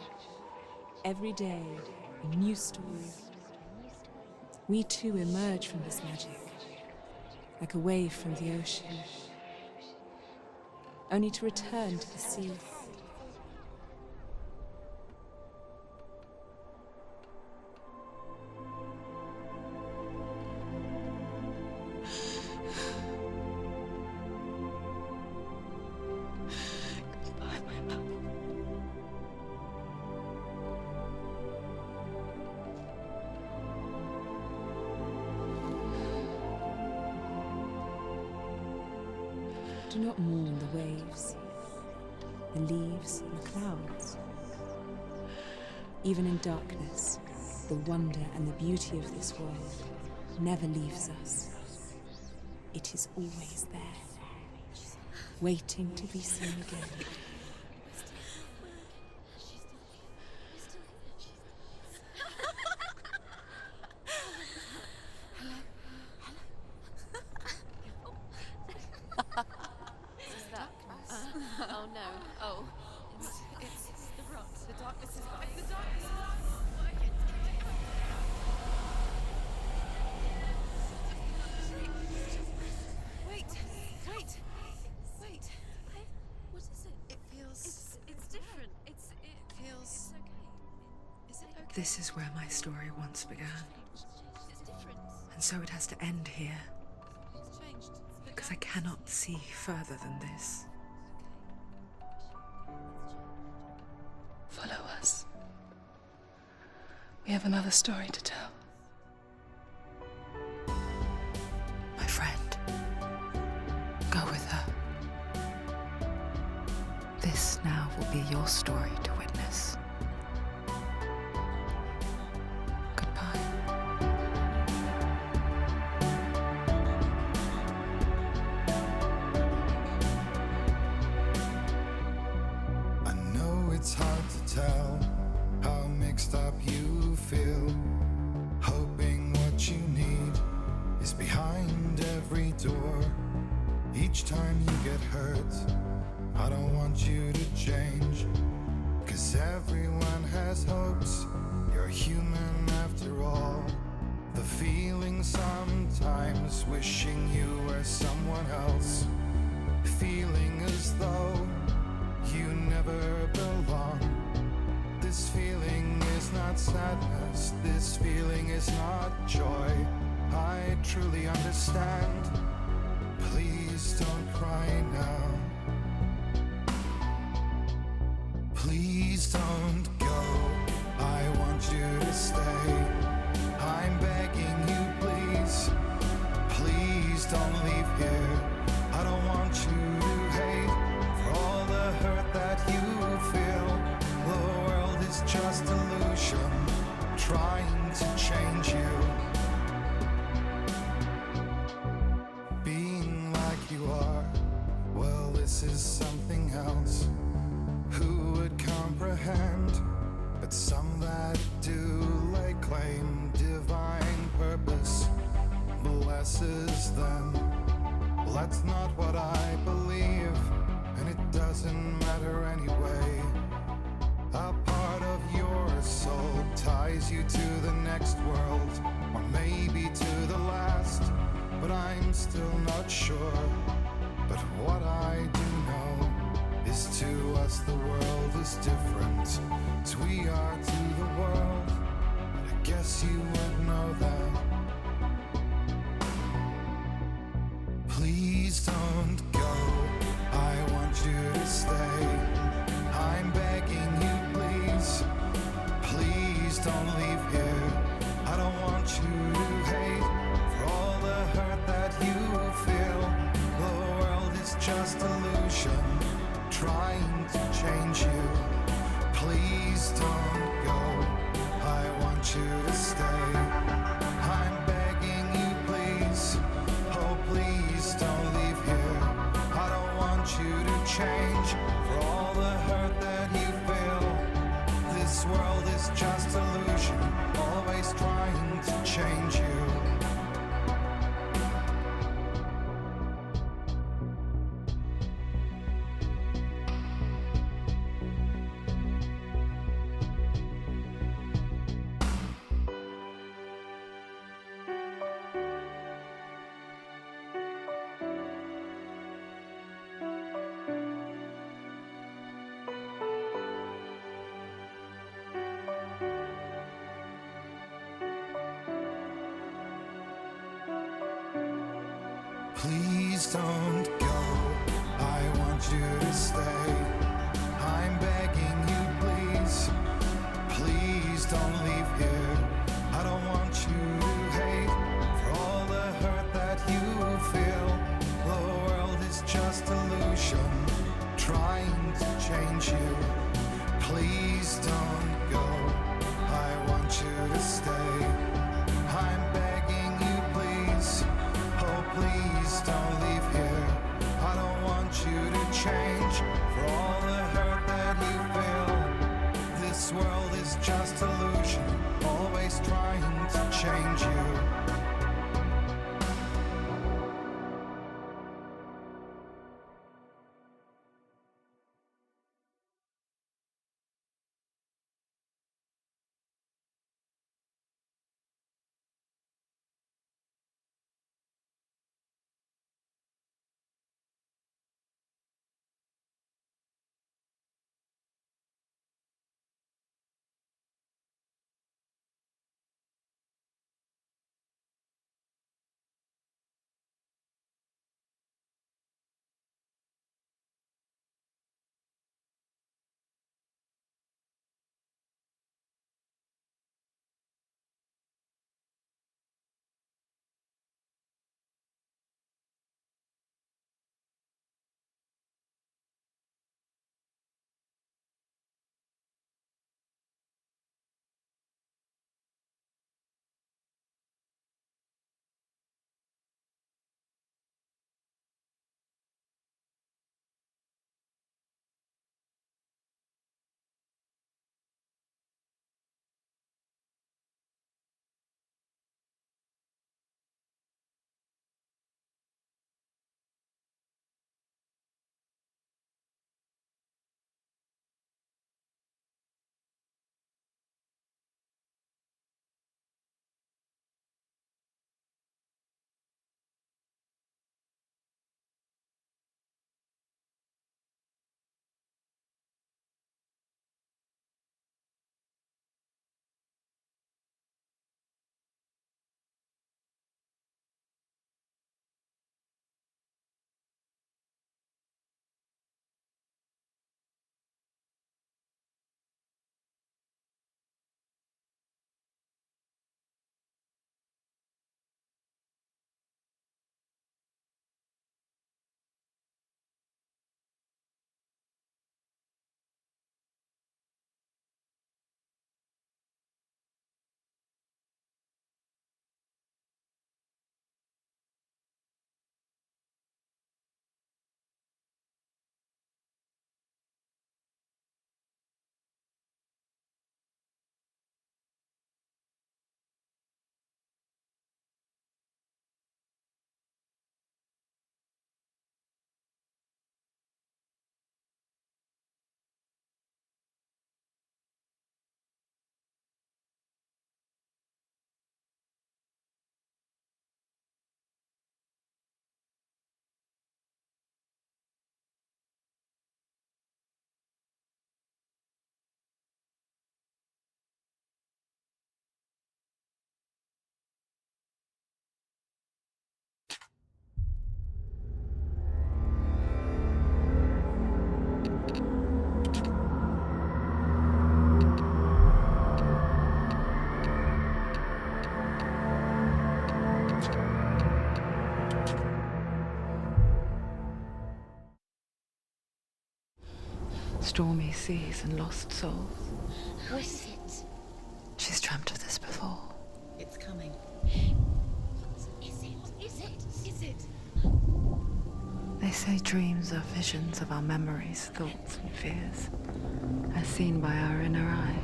Every day a new story. We too emerge from this magic, like a wave from the ocean, only to return to the sea. Do not mourn the waves, the leaves, and the clouds. Even in darkness, the wonder and the beauty of this world never leaves us. It is always there, waiting to be seen again. This is where my story once began. And so it has to end here. Because I cannot see further than this. Follow us. We have another story to tell. My friend, go with her. This now will be your story to witness. Goodbye. I know it's hard to tell how mixed up you feel, hoping what you need is behind every door. Each time you get hurt, I don't want you to change, 'cause everyone has hopes. You're human after all. The feeling sometimes wishing you were someone else, feeling as though you never belong. This feeling is not sadness, this feeling is not joy. I truly understand. Please don't cry now. Please don't go, I want you to stay. I'm begging you, please. Please don't leave here. I don't want you to hate for all the hurt that you feel. The world is just illusion, trying to change you. Being like you are, well, this is something else. Who would comprehend? But some that do lay claim divine purpose blesses them. Well, that's not what I believe, and it doesn't matter anyway. A part of your soul ties you to the next world, or maybe to the last, but I'm still not sure. But what I do know is, to us the world is different as we are to the world. I guess you would know that. Please don't go, I want you to stay. I'm begging you, please. Please don't leave here. I don't want you to hate for all the hurt that you feel. The world is just illusion, trying to change you. Please don't go, I want you to stay. I'm begging you, please. Oh, please don't leave here. I don't want you to change for all the hurt that you feel. This world is just illusion, always trying to change you. Please don't go, I want you to stay. I'm begging you, please. Please don't leave here. I don't want you to hate for all the hurt that you feel. The world is just illusion, trying to change you. Please don't go, I want you to stay. I'm begging you, please. Oh, please don't leave here. I don't want you to change for all the hurt that you feel. This world is just illusion, always trying to change you. stormy seas and lost souls. Who is it? She's dreamt of this before. It's coming. Is it? They say dreams are visions of our memories, thoughts, and fears, as seen by our inner eye.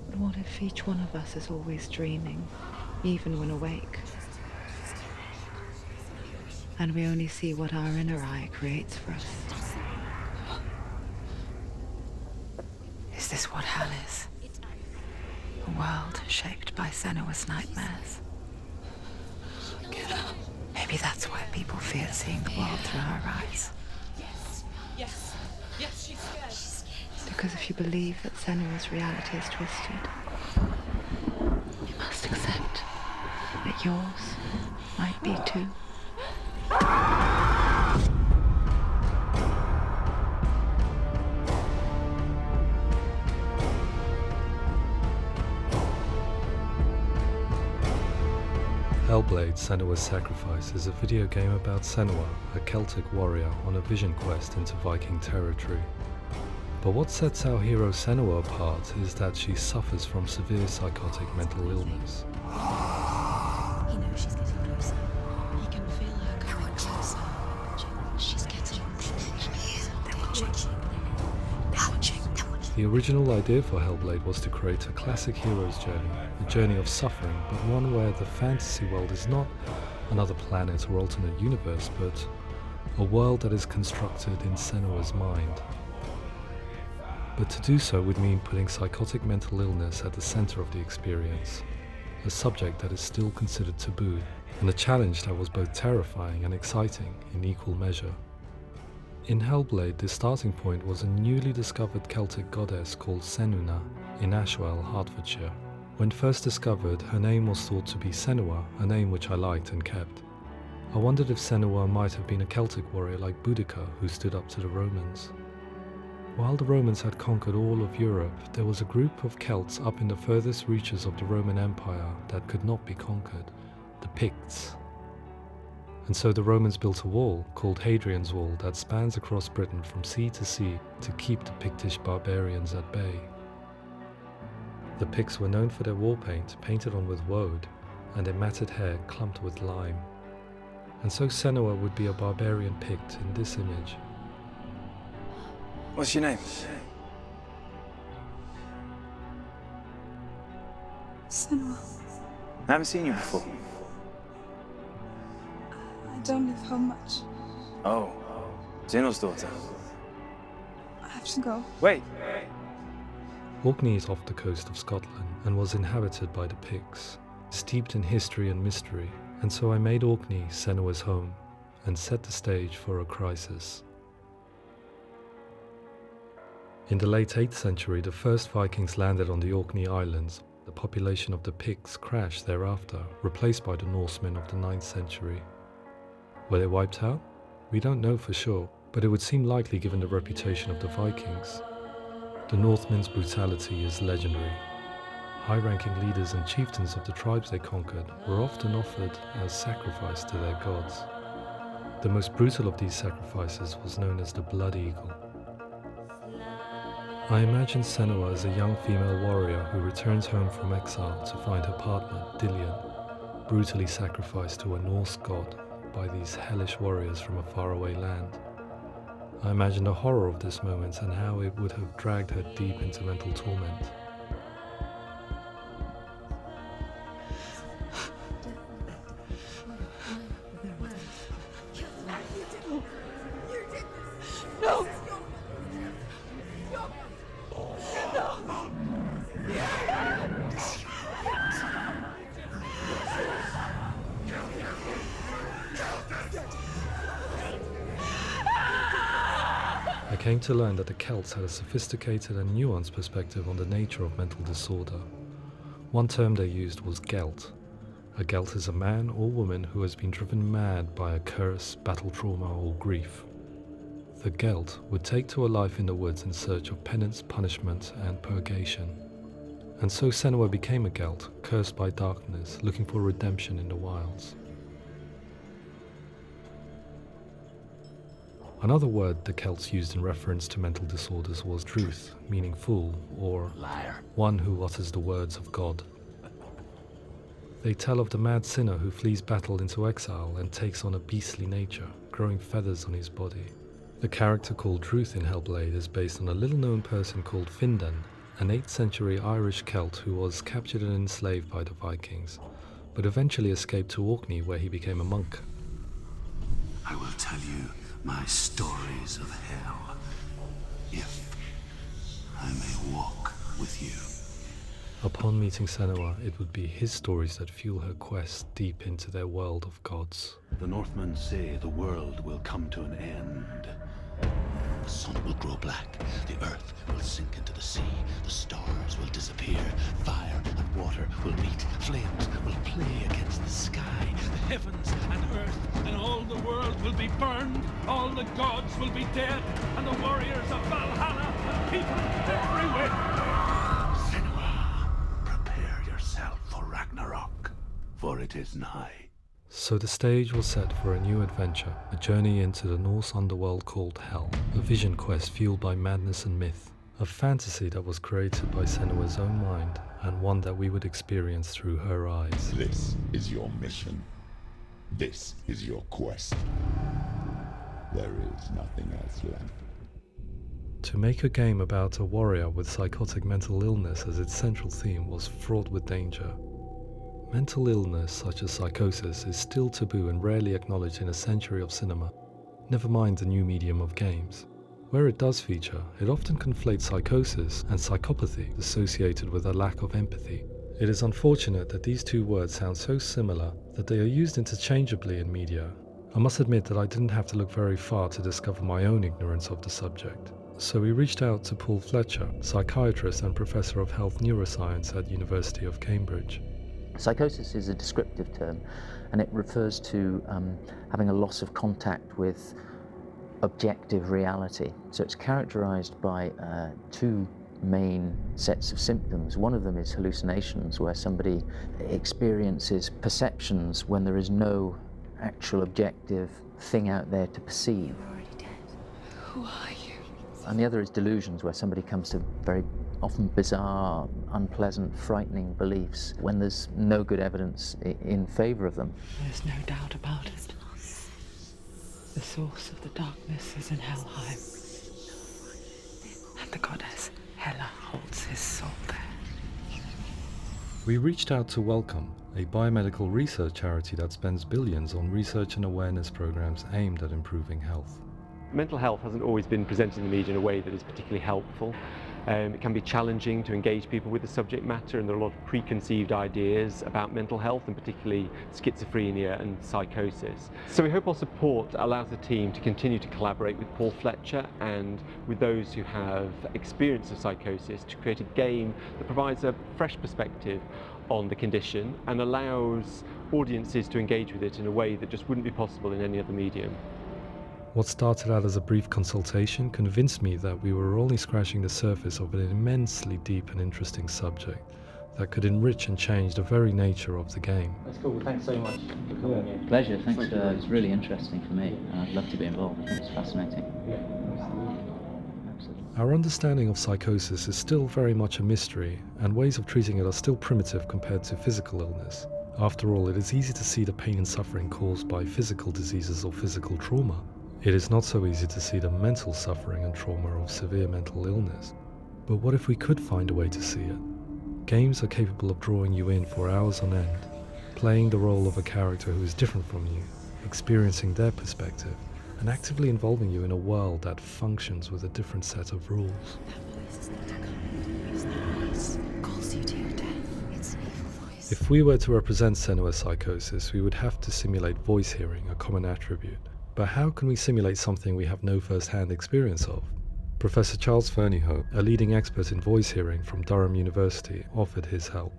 But what if each one of us is always dreaming, even when awake? And we only see what our inner eye creates for us. Is this what hell is? A world shaped by Senua's nightmares. Maybe that's why people fear seeing the world through her eyes. Yes, she's scared. Because if you believe that Senua's reality is twisted, you must accept that yours might be too. Hellblade Senua's Sacrifice is a video game about Senua, a Celtic warrior on a vision quest into Viking territory. But what sets our hero Senua apart is that she suffers from severe psychotic mental illness. He knows she's getting closer. He can feel her coming closer. She's getting The original idea for Hellblade was to create a classic hero's journey, a journey of suffering, but one where the fantasy world is not another planet or alternate universe, but a world that is constructed in Senua's mind. But to do so would mean putting psychotic mental illness at the center of the experience, a subject that is still considered taboo, and a challenge that was both terrifying and exciting in equal measure. In Hellblade, the starting point was a newly discovered Celtic goddess called Senuna in Ashwell, Hertfordshire. When first discovered, her name was thought to be Senua, a name which I liked and kept. I wondered if Senua might have been a Celtic warrior like Boudica who stood up to the Romans. While the Romans had conquered all of Europe, there was a group of Celts up in the furthest reaches of the Roman Empire that could not be conquered, the Picts. And so the Romans built a wall, called Hadrian's Wall, that spans across Britain from sea to sea to keep the Pictish barbarians at bay. The Picts were known for their war paint, painted on with woad, and their matted hair clumped with lime. And so Senua would be a barbarian Pict in this image. What's your name? Senua. I haven't seen you before. I don't live home much. Oh, Zeno's daughter. I have to go. Wait! Orkney is off the coast of Scotland and was inhabited by the Picts, steeped in history and mystery, and so I made Orkney Senua's home and set the stage for a crisis. In the late 8th century, the first Vikings landed on the Orkney Islands. The population of the Picts crashed thereafter, replaced by the Norsemen of the 9th century. Were they wiped out? We don't know for sure, but it would seem likely given the reputation of the Vikings. The Northmen's brutality is legendary. High-ranking leaders and chieftains of the tribes they conquered were often offered as sacrifice to their gods. The most brutal of these sacrifices was known as the Blood Eagle. I imagine Senua as a young female warrior who returns home from exile to find her partner, Dillion, brutally sacrificed to a Norse god by these hellish warriors from a faraway land. I imagine the horror of this moment and how it would have dragged her deep into mental torment. No! I came to learn that the Celts had a sophisticated and nuanced perspective on the nature of mental disorder. One term they used was gelt. A gelt is a man or woman who has been driven mad by a curse, battle trauma, or grief. The gelt would take to a life in the woods in search of penance, punishment, and purgation. And so Senua became a gelt, cursed by darkness, looking for redemption in the wilds. Another word the Celts used in reference to mental disorders was druth, meaning fool, or Liar. one who utters the words of God. They tell of the mad sinner who flees battle into exile and takes on a beastly nature, growing feathers on his body. The character called Druth in Hellblade is based on a little-known person called Findan, an 8th century Irish Celt who was captured and enslaved by the Vikings, but eventually escaped to Orkney where he became a monk. I will tell you my stories of hell, if I may walk with you. Upon meeting Senua, it would be his stories that fuel her quest deep into their world of gods. The Northmen say the world will come to an end. The sun will grow black, the earth will sink into the sea, the stars will disappear, fire and water will meet, flames will play against the sky. The heavens and earth and all the world will be burned, all the gods will be dead, and the warriors of Valhalla and people everywhere. Senua, prepare yourself for Ragnarok, for it is nigh. So the stage was set for a new adventure, a journey into the Norse underworld called Hell, a vision quest fueled by madness and myth, a fantasy that was created by Senua's own mind, and one that we would experience through her eyes. This is your mission. This is your quest. There is nothing else left. To make a game about a warrior with psychotic mental illness as its central theme was fraught with danger. Mental illness such as psychosis is still taboo and rarely acknowledged in a century of cinema, never mind the new medium of games. Where it does feature, it often conflates psychosis and psychopathy associated with a lack of empathy. It is unfortunate that these two words sound so similar that they are used interchangeably in media. I must admit that I didn't have to look very far to discover my own ignorance of the subject. So we reached out to Paul Fletcher, psychiatrist and professor of health neuroscience at University of Cambridge. Psychosis is a descriptive term, and it refers to having a loss of contact with objective reality. So it's characterized by two main sets of symptoms. One of them is hallucinations, where somebody experiences perceptions when there is no actual objective thing out there to perceive. You're already dead. Who are you? And the other is delusions, where somebody comes to very often bizarre, unpleasant, frightening beliefs when there's no good evidence in favor of them. There's no doubt about it. The source of the darkness is in Helheim, and the goddess Hela holds his soul there. We reached out to Welcome, a biomedical research charity that spends billions on research and awareness programs aimed at improving health. Mental health hasn't always been presented in the media in a way that is particularly helpful. It can be challenging to engage people with the subject matter, and there are a lot of preconceived ideas about mental health, and particularly schizophrenia and psychosis. So we hope our support allows the team to continue to collaborate with Paul Fletcher and with those who have experience of psychosis to create a game that provides a fresh perspective on the condition and allows audiences to engage with it in a way that just wouldn't be possible in any other medium. What started out as a brief consultation convinced me that we were only scratching the surface of an immensely deep and interesting subject that could enrich and change the very nature of the game. That's cool. Thanks so much for coming here. Pleasure. Thanks. It's really interesting for me, and I'd love to be involved. It's fascinating. Absolutely. Our understanding of psychosis is still very much a mystery, and ways of treating it are still primitive compared to physical illness. After all, it is easy to see the pain and suffering caused by physical diseases or physical trauma. It is not so easy to see the mental suffering and trauma of severe mental illness. But what if we could find a way to see it? Games are capable of drawing you in for hours on end, playing the role of a character who is different from you, experiencing their perspective, and actively involving you in a world that functions with a different set of rules. That voice is not a kind. It's that voice calls you to your death. It's an evil voice. If we were to represent Senua's psychosis, we would have to simulate voice hearing, a common attribute. But how can we simulate something we have no first-hand experience of? Professor Charles Fernyhough, a leading expert in voice hearing from Durham University, offered his help.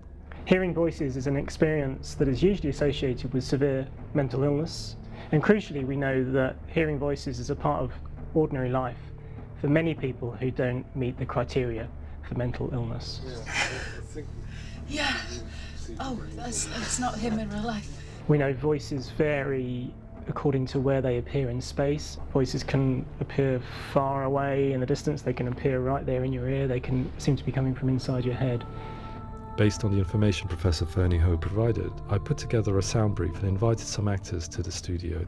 Hearing voices is an experience that is usually associated with severe mental illness, and crucially we know that hearing voices is a part of ordinary life for many people who don't meet the criteria for mental illness. Yeah. Oh, that's not him in real life. We know voices vary according to where they appear in space. Voices can appear far away in the distance, they can appear right there in your ear, they can seem to be coming from inside your head. Based on the information Professor Fernie Ho provided, I put together a sound brief and invited some actors to the studio.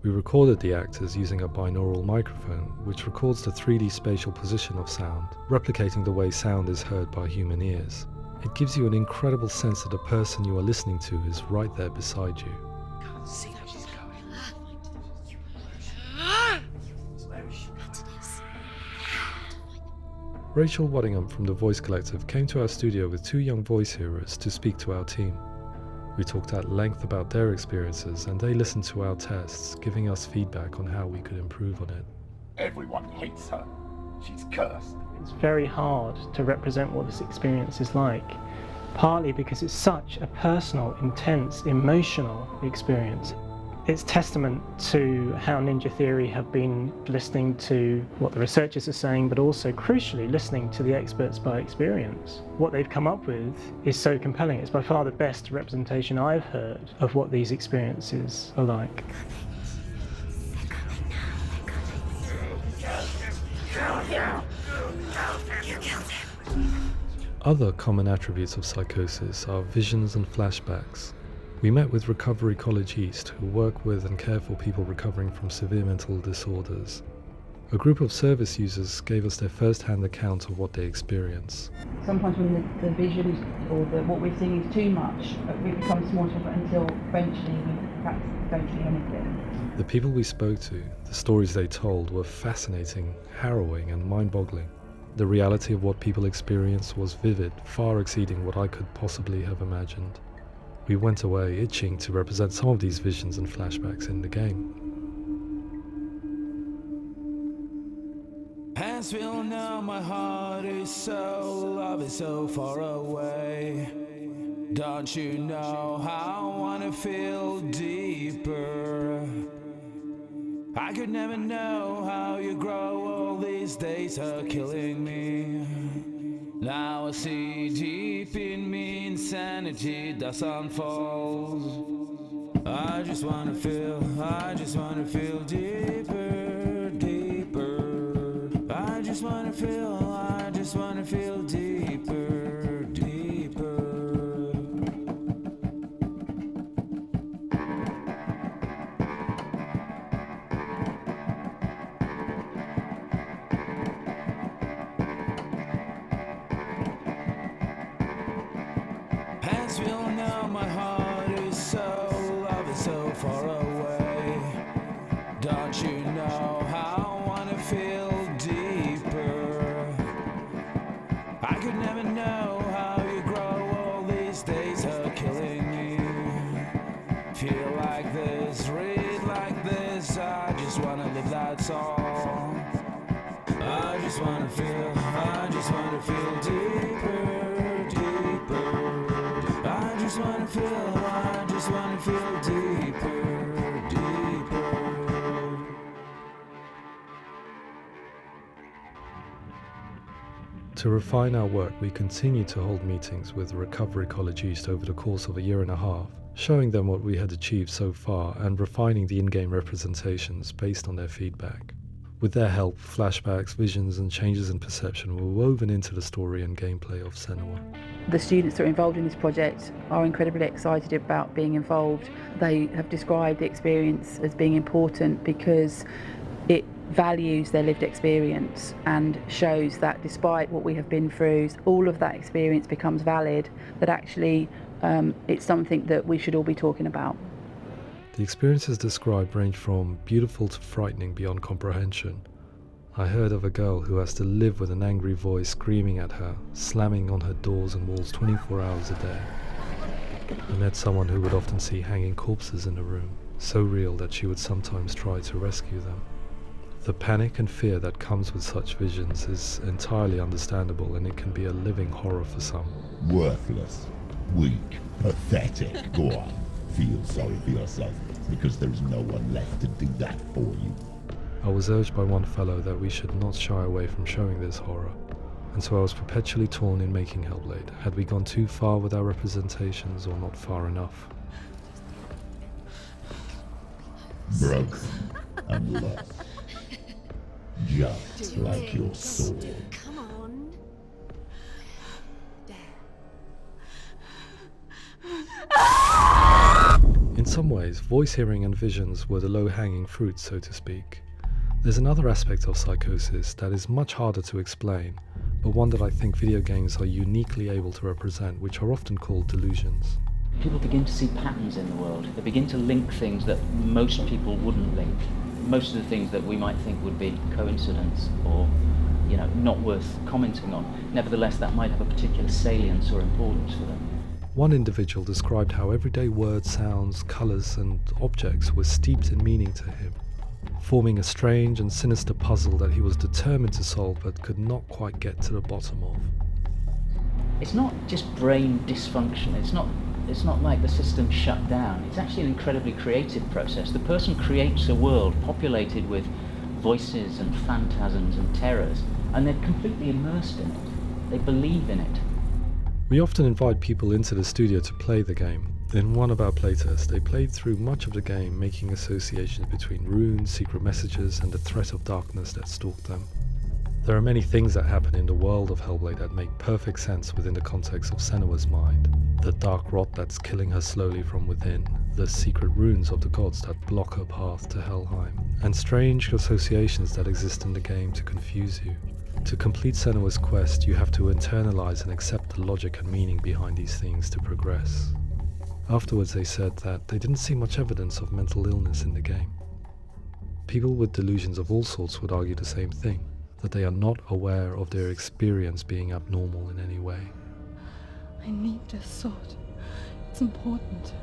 We recorded the actors using a binaural microphone, which records the 3D spatial position of sound, replicating the way sound is heard by human ears. It gives you an incredible sense that the person you are listening to is right there beside you. Can't see how she's going. Rachel Waddingham from the Voice Collective came to our studio with 2 young voice hearers to speak to our team. We talked at length about their experiences and they listened to our tests, giving us feedback on how we could improve on it. Everyone hates her. She's cursed. It's very hard to represent what this experience is like, partly because it's such a personal, intense, emotional experience. It's testament to how Ninja Theory have been listening to what the researchers are saying, but also, crucially, listening to the experts by experience. What they've come up with is so compelling. It's by far the best representation I've heard of what these experiences are like. Other common attributes of psychosis are visions and flashbacks. We met with Recovery College East, who work with and care for people recovering from severe mental disorders. A group of service users gave us their first-hand account of what they experience. Sometimes when the visions or what we're seeing is too much, it becomes more difficult until eventually we perhaps don't see anything. The people we spoke to, the stories they told, were fascinating, harrowing and mind-boggling. The reality of what people experienced was vivid, far exceeding what I could possibly have imagined. We went away itching to represent some of these visions and flashbacks in the game. As we all know, my heart is so, love is so far away. Don't you know how I wanna feel deeper? I could never know how you grow, all these days are killing me. Now I see deep in me insanity does unfold. I just wanna feel deeper, deeper. I just wanna feel deeper, deeper. As we all know, my heart is so, love is so far away. Don't you know how I wanna feel deeper? I could never know how you grow, all these days are killing me. Feel like this, read like this, I just wanna live, that's all. I just wanna feel deeper, deeper. I just wanna feel deeper, deeper. To refine our work, we continue to hold meetings with Recovery College East over the course of a year and a half, showing them what we had achieved so far and refining the in-game representations based on their feedback. With their help, flashbacks, visions and changes in perception were woven into the story and gameplay of Senua. The students that are involved in this project are incredibly excited about being involved. They have described the experience as being important because it values their lived experience and shows that despite what we have been through, all of that experience becomes valid, that actually it's something that we should all be talking about. The experiences described range from beautiful to frightening beyond comprehension. I heard of a girl who has to live with an angry voice screaming at her, slamming on her doors and walls 24 hours a day. I met someone who would often see hanging corpses in a room, so real that she would sometimes try to rescue them. The panic and fear that comes with such visions is entirely understandable, and it can be a living horror for some. Worthless, weak, pathetic. Go on, feel sorry for yourself, because there is no one left to do that for you. I was urged by one fellow that we should not shy away from showing this horror, and so I was perpetually torn in making Hellblade. Had we gone too far with our representations or not far enough? broken and lost. Just like your soul. Come on. In some ways, voice hearing and visions were the low-hanging fruit, so to speak. There's another aspect of psychosis that is much harder to explain, but one that I think video games are uniquely able to represent, which are often called delusions. People begin to see patterns in the world. They begin to link things that most people wouldn't link. Most of the things that we might think would be coincidence or, not worth commenting on. Nevertheless, that might have a particular salience or importance for them. One individual described how everyday words, sounds, colours and objects were steeped in meaning to him, forming a strange and sinister puzzle that he was determined to solve but could not quite get to the bottom of. It's not just brain dysfunction, it's not like the system shut down. It's actually an incredibly creative process. The person creates a world populated with voices and phantasms and terrors, and they're completely immersed in it. They believe in it. We often invite people into the studio to play the game. In one of our playtests, they played through much of the game, making associations between runes, secret messages, and the threat of darkness that stalked them. There are many things that happen in the world of Hellblade that make perfect sense within the context of Senua's mind. The dark rot that's killing her slowly from within, the secret runes of the gods that block her path to Helheim, and strange associations that exist in the game to confuse you. To complete Senua's quest, you have to internalize and accept the logic and meaning behind these things to progress. Afterwards, they said that they didn't see much evidence of mental illness in the game. People with delusions of all sorts would argue the same thing, that they are not aware of their experience being abnormal in any way. I need this sword. It's important.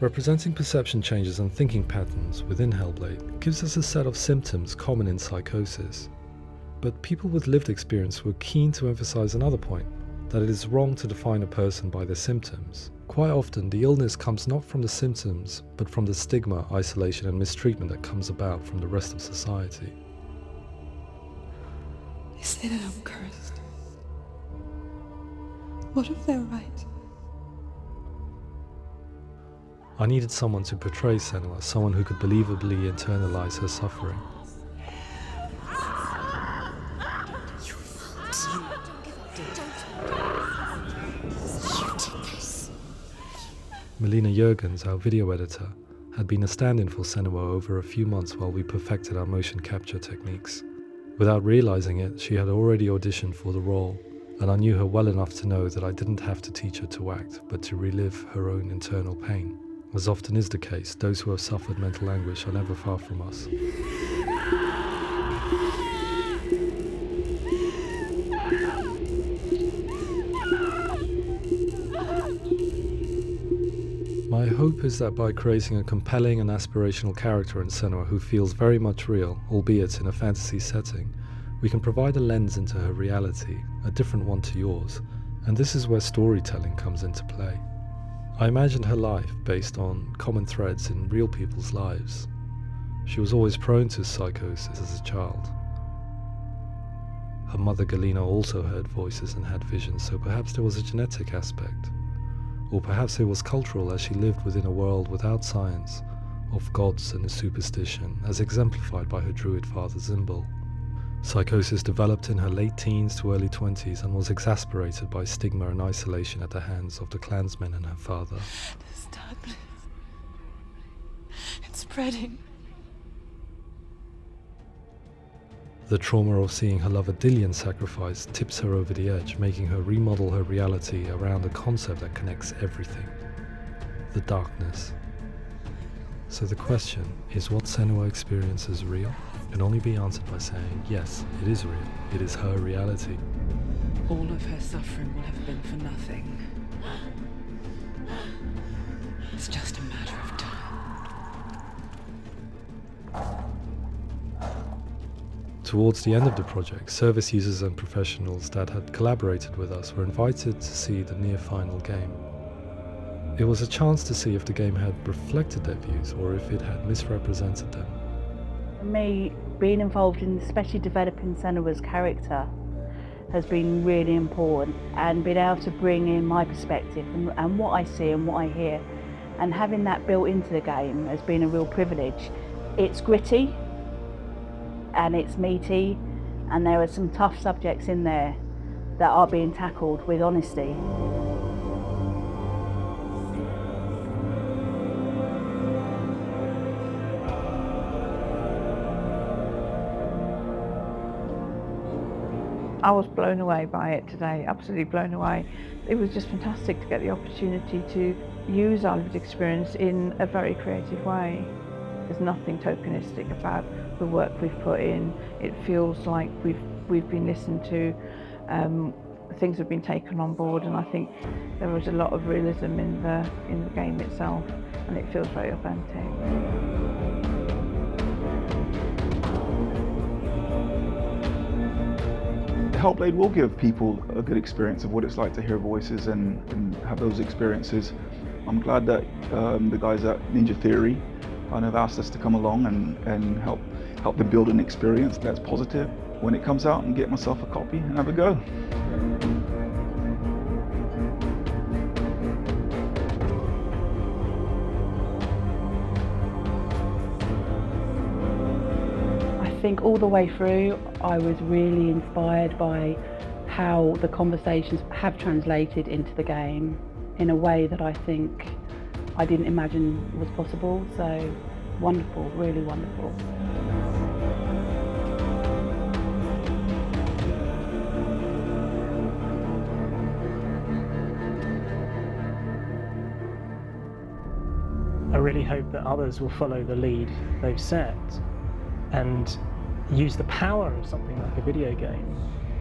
Representing perception changes and thinking patterns within Hellblade gives us a set of symptoms common in psychosis. But people with lived experience were keen to emphasize another point, that it is wrong to define a person by their symptoms. Quite often, the illness comes not from the symptoms, but from the stigma, isolation and mistreatment that comes about from the rest of society. They say that I'm cursed. What if they're right? I needed someone to portray Senua, someone who could believably internalize her suffering. Melina Jurgens, our video editor, had been a stand-in for Senua over a few months while we perfected our motion capture techniques. Without realizing it, she had already auditioned for the role, and I knew her well enough to know that I didn't have to teach her to act, but to relive her own internal pain. As often is the case, those who have suffered mental anguish are never far from us. My hope is that by creating a compelling and aspirational character in Senua who feels very much real, albeit in a fantasy setting, we can provide a lens into her reality, a different one to yours, and this is where storytelling comes into play. I imagined her life based on common threads in real people's lives. She was always prone to psychosis as a child. Her mother Galina also heard voices and had visions, so perhaps there was a genetic aspect. Or perhaps it was cultural, as she lived within a world without science, of gods and superstition, as exemplified by her druid father Zimbal. Psychosis developed in her late teens to early 20s and was exasperated by stigma and isolation at the hands of the clansmen and her father. This darkness. It's spreading. The trauma of seeing her lover Dillion sacrificed tips her over the edge, making her remodel her reality around a concept that connects everything: the darkness. So the question is, what Senua experiences real? Can only be answered by saying, yes, it is real. It is her reality. All of her suffering will have been for nothing. It's just a matter of time. Towards the end of the project, service users and professionals that had collaborated with us were invited to see the near-final game. It was a chance to see if the game had reflected their views or if it had misrepresented them. For me, being involved in especially developing Senua's character has been really important, and being able to bring in my perspective and what I see and what I hear And having that built into the game has been a real privilege. It's gritty and it's meaty, and there are some tough subjects in there that are being tackled with honesty. I was blown away by it today, absolutely blown away. It was just fantastic to get the opportunity to use our lived experience in a very creative way. There's nothing tokenistic about the work we've put in. It feels like we've been listened to, things have been taken on board, and I think there was a lot of realism in the game itself, and it feels very authentic. Hellblade will give people a good experience of what it's like to hear voices and have those experiences. I'm glad that the guys at Ninja Theory kind of asked us to come along and help them build an experience that's positive when it comes out, and get myself a copy and have a go. I think all the way through I was really inspired by how the conversations have translated into the game in a way that I think I didn't imagine was possible. So wonderful, really wonderful. I really hope that others will follow the lead they've set and use the power of something like a video game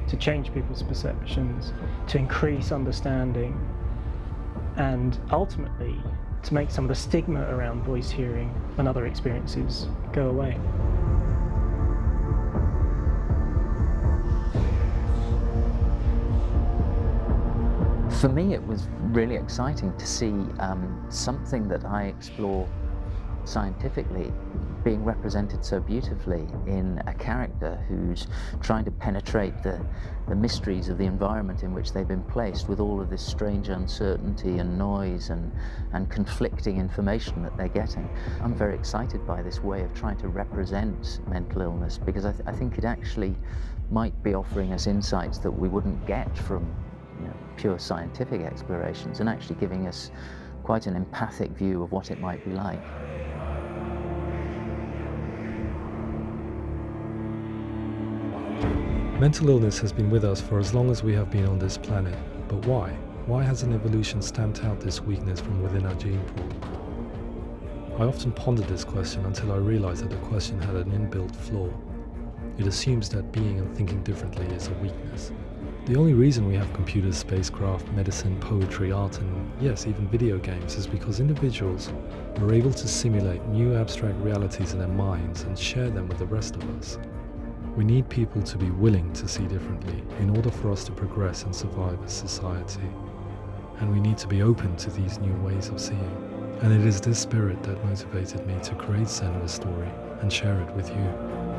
to change people's perceptions, to increase understanding, and ultimately to make some of the stigma around voice hearing and other experiences go away. For me, it was really exciting to see something that I explore scientifically being represented so beautifully in a character who's trying to penetrate the mysteries of the environment in which they've been placed, with all of this strange uncertainty and noise and conflicting information that they're getting. I'm very excited by this way of trying to represent mental illness, because I think it actually might be offering us insights that we wouldn't get from pure scientific explorations, and actually giving us quite an empathic view of what it might be like. Mental illness has been with us for as long as we have been on this planet, but why? Why hasn't evolution stamped out this weakness from within our gene pool? I often pondered this question until I realized that the question had an inbuilt flaw. It assumes that being and thinking differently is a weakness. The only reason we have computers, spacecraft, medicine, poetry, art, and yes, even video games is because individuals were able to simulate new abstract realities in their minds and share them with the rest of us. We need people to be willing to see differently in order for us to progress and survive as society. And we need to be open to these new ways of seeing. And it is this spirit that motivated me to create Senua's story and share it with you.